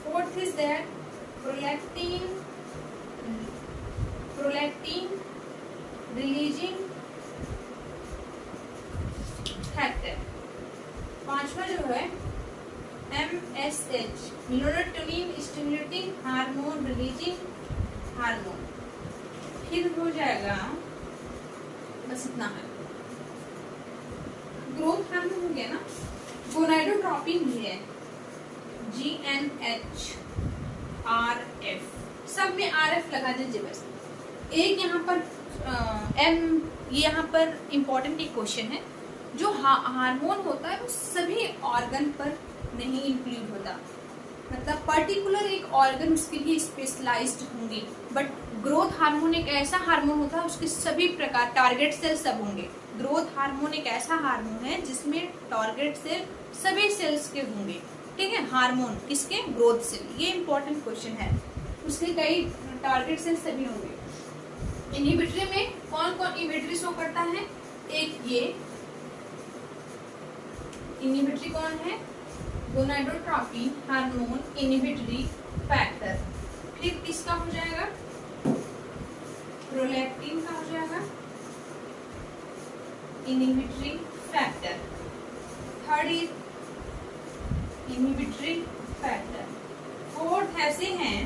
Fourth is that prolactin releasing factor. पांचवा जो है MSH melatonin stimulating hormone releasing hormone. फिर हो जाएगा, बस इतना है, ग्रोथ हार्मोन हो गया ना, गोनाडोट्रोपिन भी है, GnH RF, सब में RF लगा दीजिए बस। एक यहाँ पर ये यहाँ पर इम्पोर्टेंट एक क्वेश्चन है, जो हार्मोन होता है वो सभी ऑर्गन पर नहीं इंक्लूड होता, मतलब पर्टिकुलर एक ऑर्गन उसके लिए स्पेशलाइज्ड होंगे, बट ग्रोथ हार्मोन एक ऐसा हार्मोन होता है उसके सभी प्रकार टारगेट सेल सब होंगे। ग्रोथ हार्मोन एक ऐसा हार्मोन है जिसमें टारगेट सेल सभी सेल्स के होंगे, ठीक है। हार्मोन किसके? Growth cell. ये इंपॉर्टेंट क्वेश्चन है, उसके कई टारगेट सेल सभी होंगे। इनहिबिटरी में कौन कौन इनहिबिटरी शो करता है? एक ये इनहिबिटरी कौन है? Gonadotropin hormone inhibitory factor. फिर किसका हो जाएगा? प्रोलैक्टिन का हो जाएगा inhibitory factor. Third is inhibitory factor. Fourth ऐसे हैं,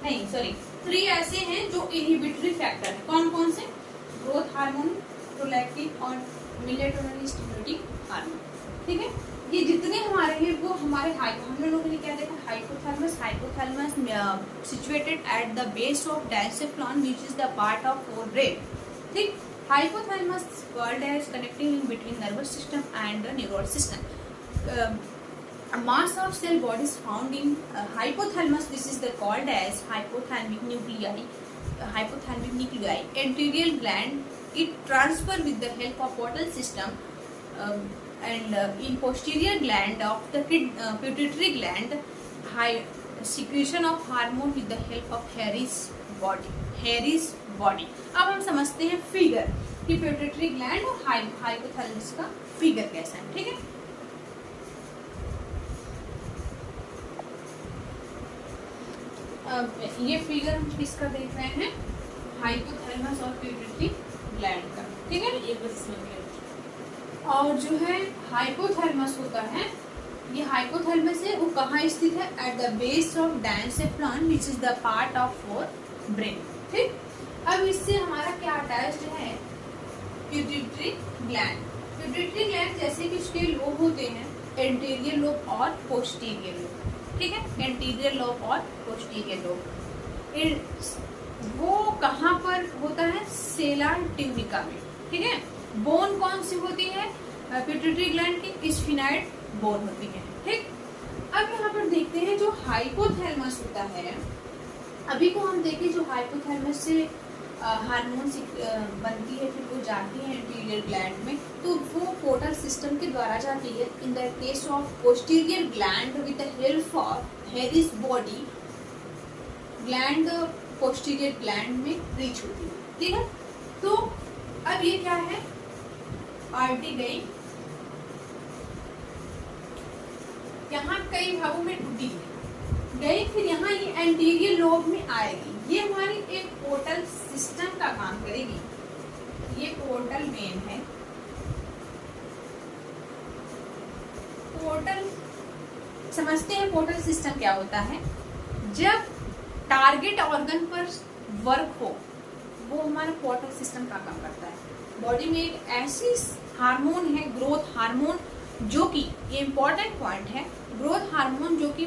नहीं सॉरी, 3 ऐसे हैं जो इनहिबिटरी फैक्टर है। कौन कौन से? ग्रोथ हार्मोन, प्रोलैक्टिन और मेलाटोनिन स्टिमुलेटिंग हार्मोन, ठीक है। ये जितने हमारे हैं वो हमारे हम लोगों ने क्या देखा? Hypothalamus. Hypothalamus situated at the base of diencephalon which is the part of forebrain, ठीक। Hypothalamus world as connecting in between nervous system and the neural system. A mass of cell bodies found in hypothalamus. This is the called as hypothalamic nuclei. Hypothalamic nuclei. Anterior gland. It transfer with the help of portal system, and in posterior gland of the pituitary gland, high secretion of hormone with the help of Harris body. Harris body. अब हम समझते हैं figure कि pituitary gland और hypothalamus का figure कैसा है, ठीक है। ये फिगर हम किसका देख रहे हैं? हाइपोथैलेमस और पिट्यूटरी ग्लैंड का, ठीक है। एक और जो है हाइपोथैलेमस होता है, ये हाइपोथैलेमस है, वो कहाँ स्थित है? At the base of diencephalon which is the part of forebrain, ठीक। अब इससे हमारा क्या अटैच्ड है? Pituitary gland. पिट्यूटरी ग्लैंड जैसे कि उसके लोब होते हैं, एंटीरियर लोब और पोस्टीरियर लोब, ठीक है। एंटीरियर लोब और पोस्टीरियर लोब वो कहाँ पर होता है? सेलर ट्यूनिका में, ठीक है। बोन कौन सी होती है? पिट्यूटरी ग्लैंड की स्फिनाइड बोन होती है, ठीक। अब यहाँ पर देखते हैं जो हाइपोथैलेमस होता है, अभी को हम देखें जो हाइपोथैलेमस से हार्मोन बनती है, फिर वो जाती है एंटीरियर ग्लैंड में, तो वो पोर्टल सिस्टम के द्वारा जाती है। In the case of posterior gland with the help of Harris body, gland posterior gland में रीच होती है, ठीक है। तो अब ये क्या है? आर्टरी यहाँ कई भागों में टूटी गई, फिर यहाँ ये एंटीरियर लोब में आएगी। ये हमारी एक पोर्टल सिस्टम का काम करेगी। ये पोर्टल वेन है। पोर्टल समझते हैं पोर्टल सिस्टम क्या होता है? जब टारगेट ऑर्गन पर वर्क हो, वो हमारा पोर्टल सिस्टम का काम करता है। बॉडी में एक ऐसी हार्मोन है, ग्रोथ हार्मोन, जो कि ये इंपॉर्टेंट पॉइंट है, ग्रोथ हार्मोन जो कि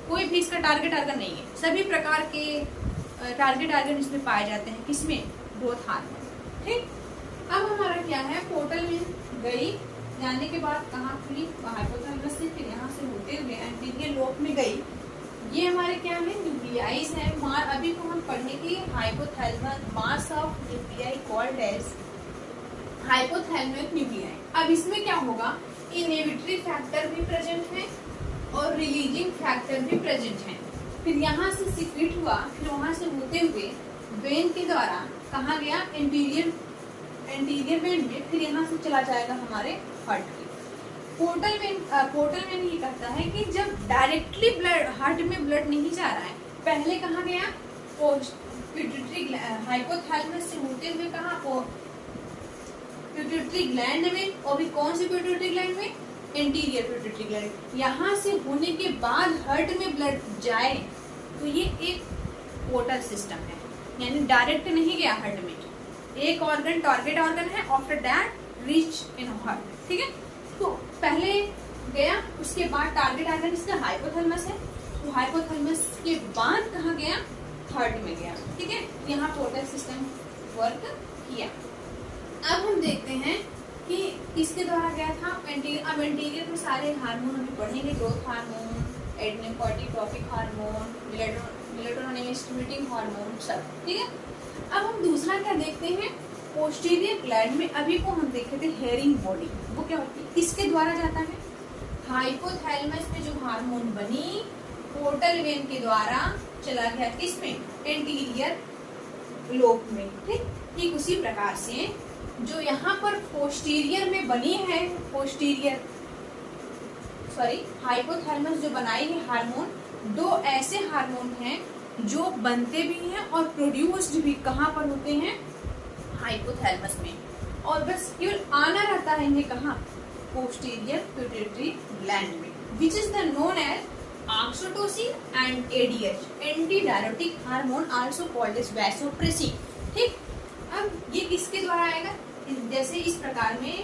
कोई भी इसका टारगेट ऑर्गन नहीं है, सभी प्रकार के टारगेट ऑर्गन इसमें पाए जाते हैं। किसमें? ग्रोथ हार्मोन, ठीक। अब हमारा क्या है? पोर्टल में गई, जाने के बाद कहाँ खुली? हाइपोथैलेमस से, फिर यहाँ से होते हुए एंटीरियर लोब में गई। ये हमारे क्या है? न्यूक्लियाइज है। अभी को हम पढ़ने की hypothalamus mass of nuclei called as hypothalamic nuclei. अब इसमें क्या होगा? इनहिबिटरी फैक्टर भी प्रेजेंट है और रिलीजिंग फैक्टर भी प्रेजेंट है। फिर यहाँ से सीक्रेट हुआ, फिर वहां से होते हुए वेन के द्वारा कहाँ गया? एंटीरियर वेन में, फिर यहाँ से चला जाएगा हमारे हार्ट में। पोर्टल वेन ये कहता है कि जब डायरेक्टली ब्लड हार्ट में ब्लड नहीं जा रहा है, पहले कहाँ गया? पिट्यूटरी हाइपोथैलेमस से होते हुए कहाँ? पिट्यूटरी ग्लैंड में, और भी कौन सी पिट्यूटरी ग्लैंड में? Anterior pituitary gland. यहाँ से होने के बाद हार्ट में ब्लड जाए तो ये एक पोर्टल सिस्टम है, यानी डायरेक्ट नहीं गया हार्ट में, एक ऑर्गन टारगेट ऑर्गन है, after that reach in heart. ठीक है, तो पहले गया, उसके बाद टारगेट ऑर्गन इसका हाइपोथैलेमस है, तो हाइपोथैलेमस के बाद कहाँ गया, हार्ट में गया। ठीक है, यहाँ पोर्टल सिस्टम वर्क किया। अब हम देखते हैं कि किसके द्वारा गया था एंटीरियर। अब एंटीरियर में सारे हार्मोन अभी पढ़ेंगे, growth hormone, adrenocorticotropic hormone, melatonin stimulating hormone सब। ठीक है, अब हम दूसरा क्या देखते हैं, पोस्टीरियर ग्लैंड में अभी को हम देखे थे हेयरिंग बॉडी, वो क्या होती है, किसके द्वारा जाता है, हाइपोथैलेमस में जो हार्मोन बनी पोर्टल वेन के द्वारा चला गया किसमें, एंटीरियर लोब में। ठीक उसी प्रकार से जो यहाँ पर पोस्टीरियर में बनी है, हाइपोथैलेमस जो बनाई है हार्मोन, दो ऐसे हार्मोन हैं जो बनते भी हैं और प्रोड्यूस्ड भी कहाँ पर होते हैं, हाइपोथैलेमस में, और बस केवल आना रहता है इन्हें कहाँ, पोस्टीरियर पिट्यूटरी ग्लैंड में, which is the known as oxytocin and ADH, anti diuretic hormone also called as vasopressin. ठीक, अब ये किसके द्वारा आएगा, जैसे इस प्रकार में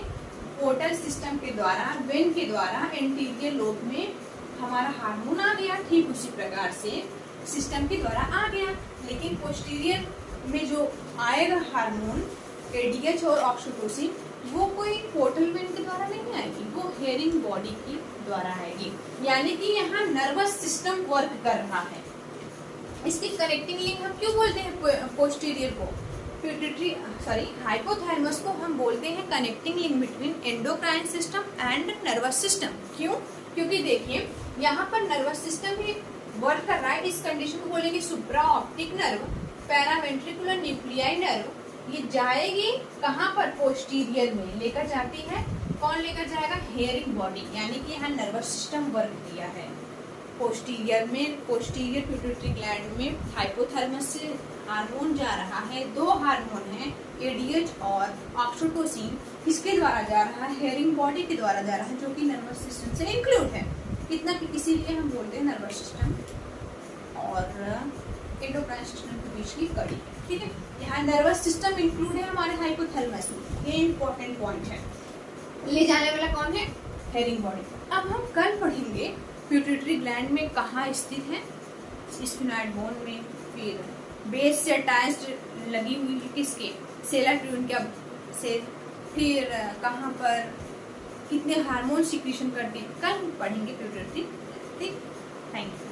पोर्टल सिस्टम के द्वारा, वेन के द्वारा एंटीरियर लोब में हमारा हार्मोन आ गया, ठीक उसी प्रकार से सिस्टम के द्वारा आ गया। लेकिन पोस्टीरियर में जो आएगा हार्मोन एडीएच और ऑक्सीटोसिन, वो कोई पोर्टल वेन के द्वारा नहीं आएगी, वो हेयरिंग बॉडी की द्वारा आएगी, यानी कि यहाँ नर्वस सिस्टम वर्क कर रहा है। इसकी कनेक्टिंग लिंक हम क्यों बोलते हैं पोस्टीरियर को, हाइपोथैलेमस को हम बोलते हैं connecting link between endocrine system and nervous system. क्यों, क्योंकि देखिए यहाँ पर नर्वस सिस्टम ही वर्क कर रहा है, इस कंडीशन को बोलेंगे सुप्रा optic nerve, paraventricular nuclei nerve, ये जाएगी कहाँ पर, पोस्टीरियर में लेकर जाती है, कौन लेकर जाएगा, हेयरिंग बॉडी, यानी कि यहाँ नर्वस सिस्टम वर्क किया है। पोस्टीरियर में, पोस्टीरियर पिट्यूटरी ग्लैंड में हाइपोथैलेमस से हार्मोन जा रहा है, दो हार्मोन हैं एडीएच और ऑक्सीटोसिन, किसके द्वारा जा रहा है, हेयरिंग बॉडी के द्वारा जा रहा है, जो कि नर्वस सिस्टम से इंक्लूड है। कितना, इसीलिए हम बोलते हैं नर्वस सिस्टम और एंडोक्राइन सिस्टम के बीच की कड़ी है। ठीक है, यहाँ नर्वस सिस्टम इंक्लूड है हमारे हाइपोथैलेमस में, ये इंपॉर्टेंट पॉइंट है। ले जाने वाला कौन है, हेयरिंग बॉडी। अब हम कल पढ़ेंगे पिट्यूटरी ग्लैंड में कहाँ स्थित है, स्फिनॉइड बोन में, फिर बेस से अटैच्ड लगी हुई है किसके, सेला ट्यून के से, फिर कहाँ पर कितने हार्मोन सिक्रीशन करते हैं, कल पढ़ेंगे पिट्यूटरी। ठीक, थैंक यू।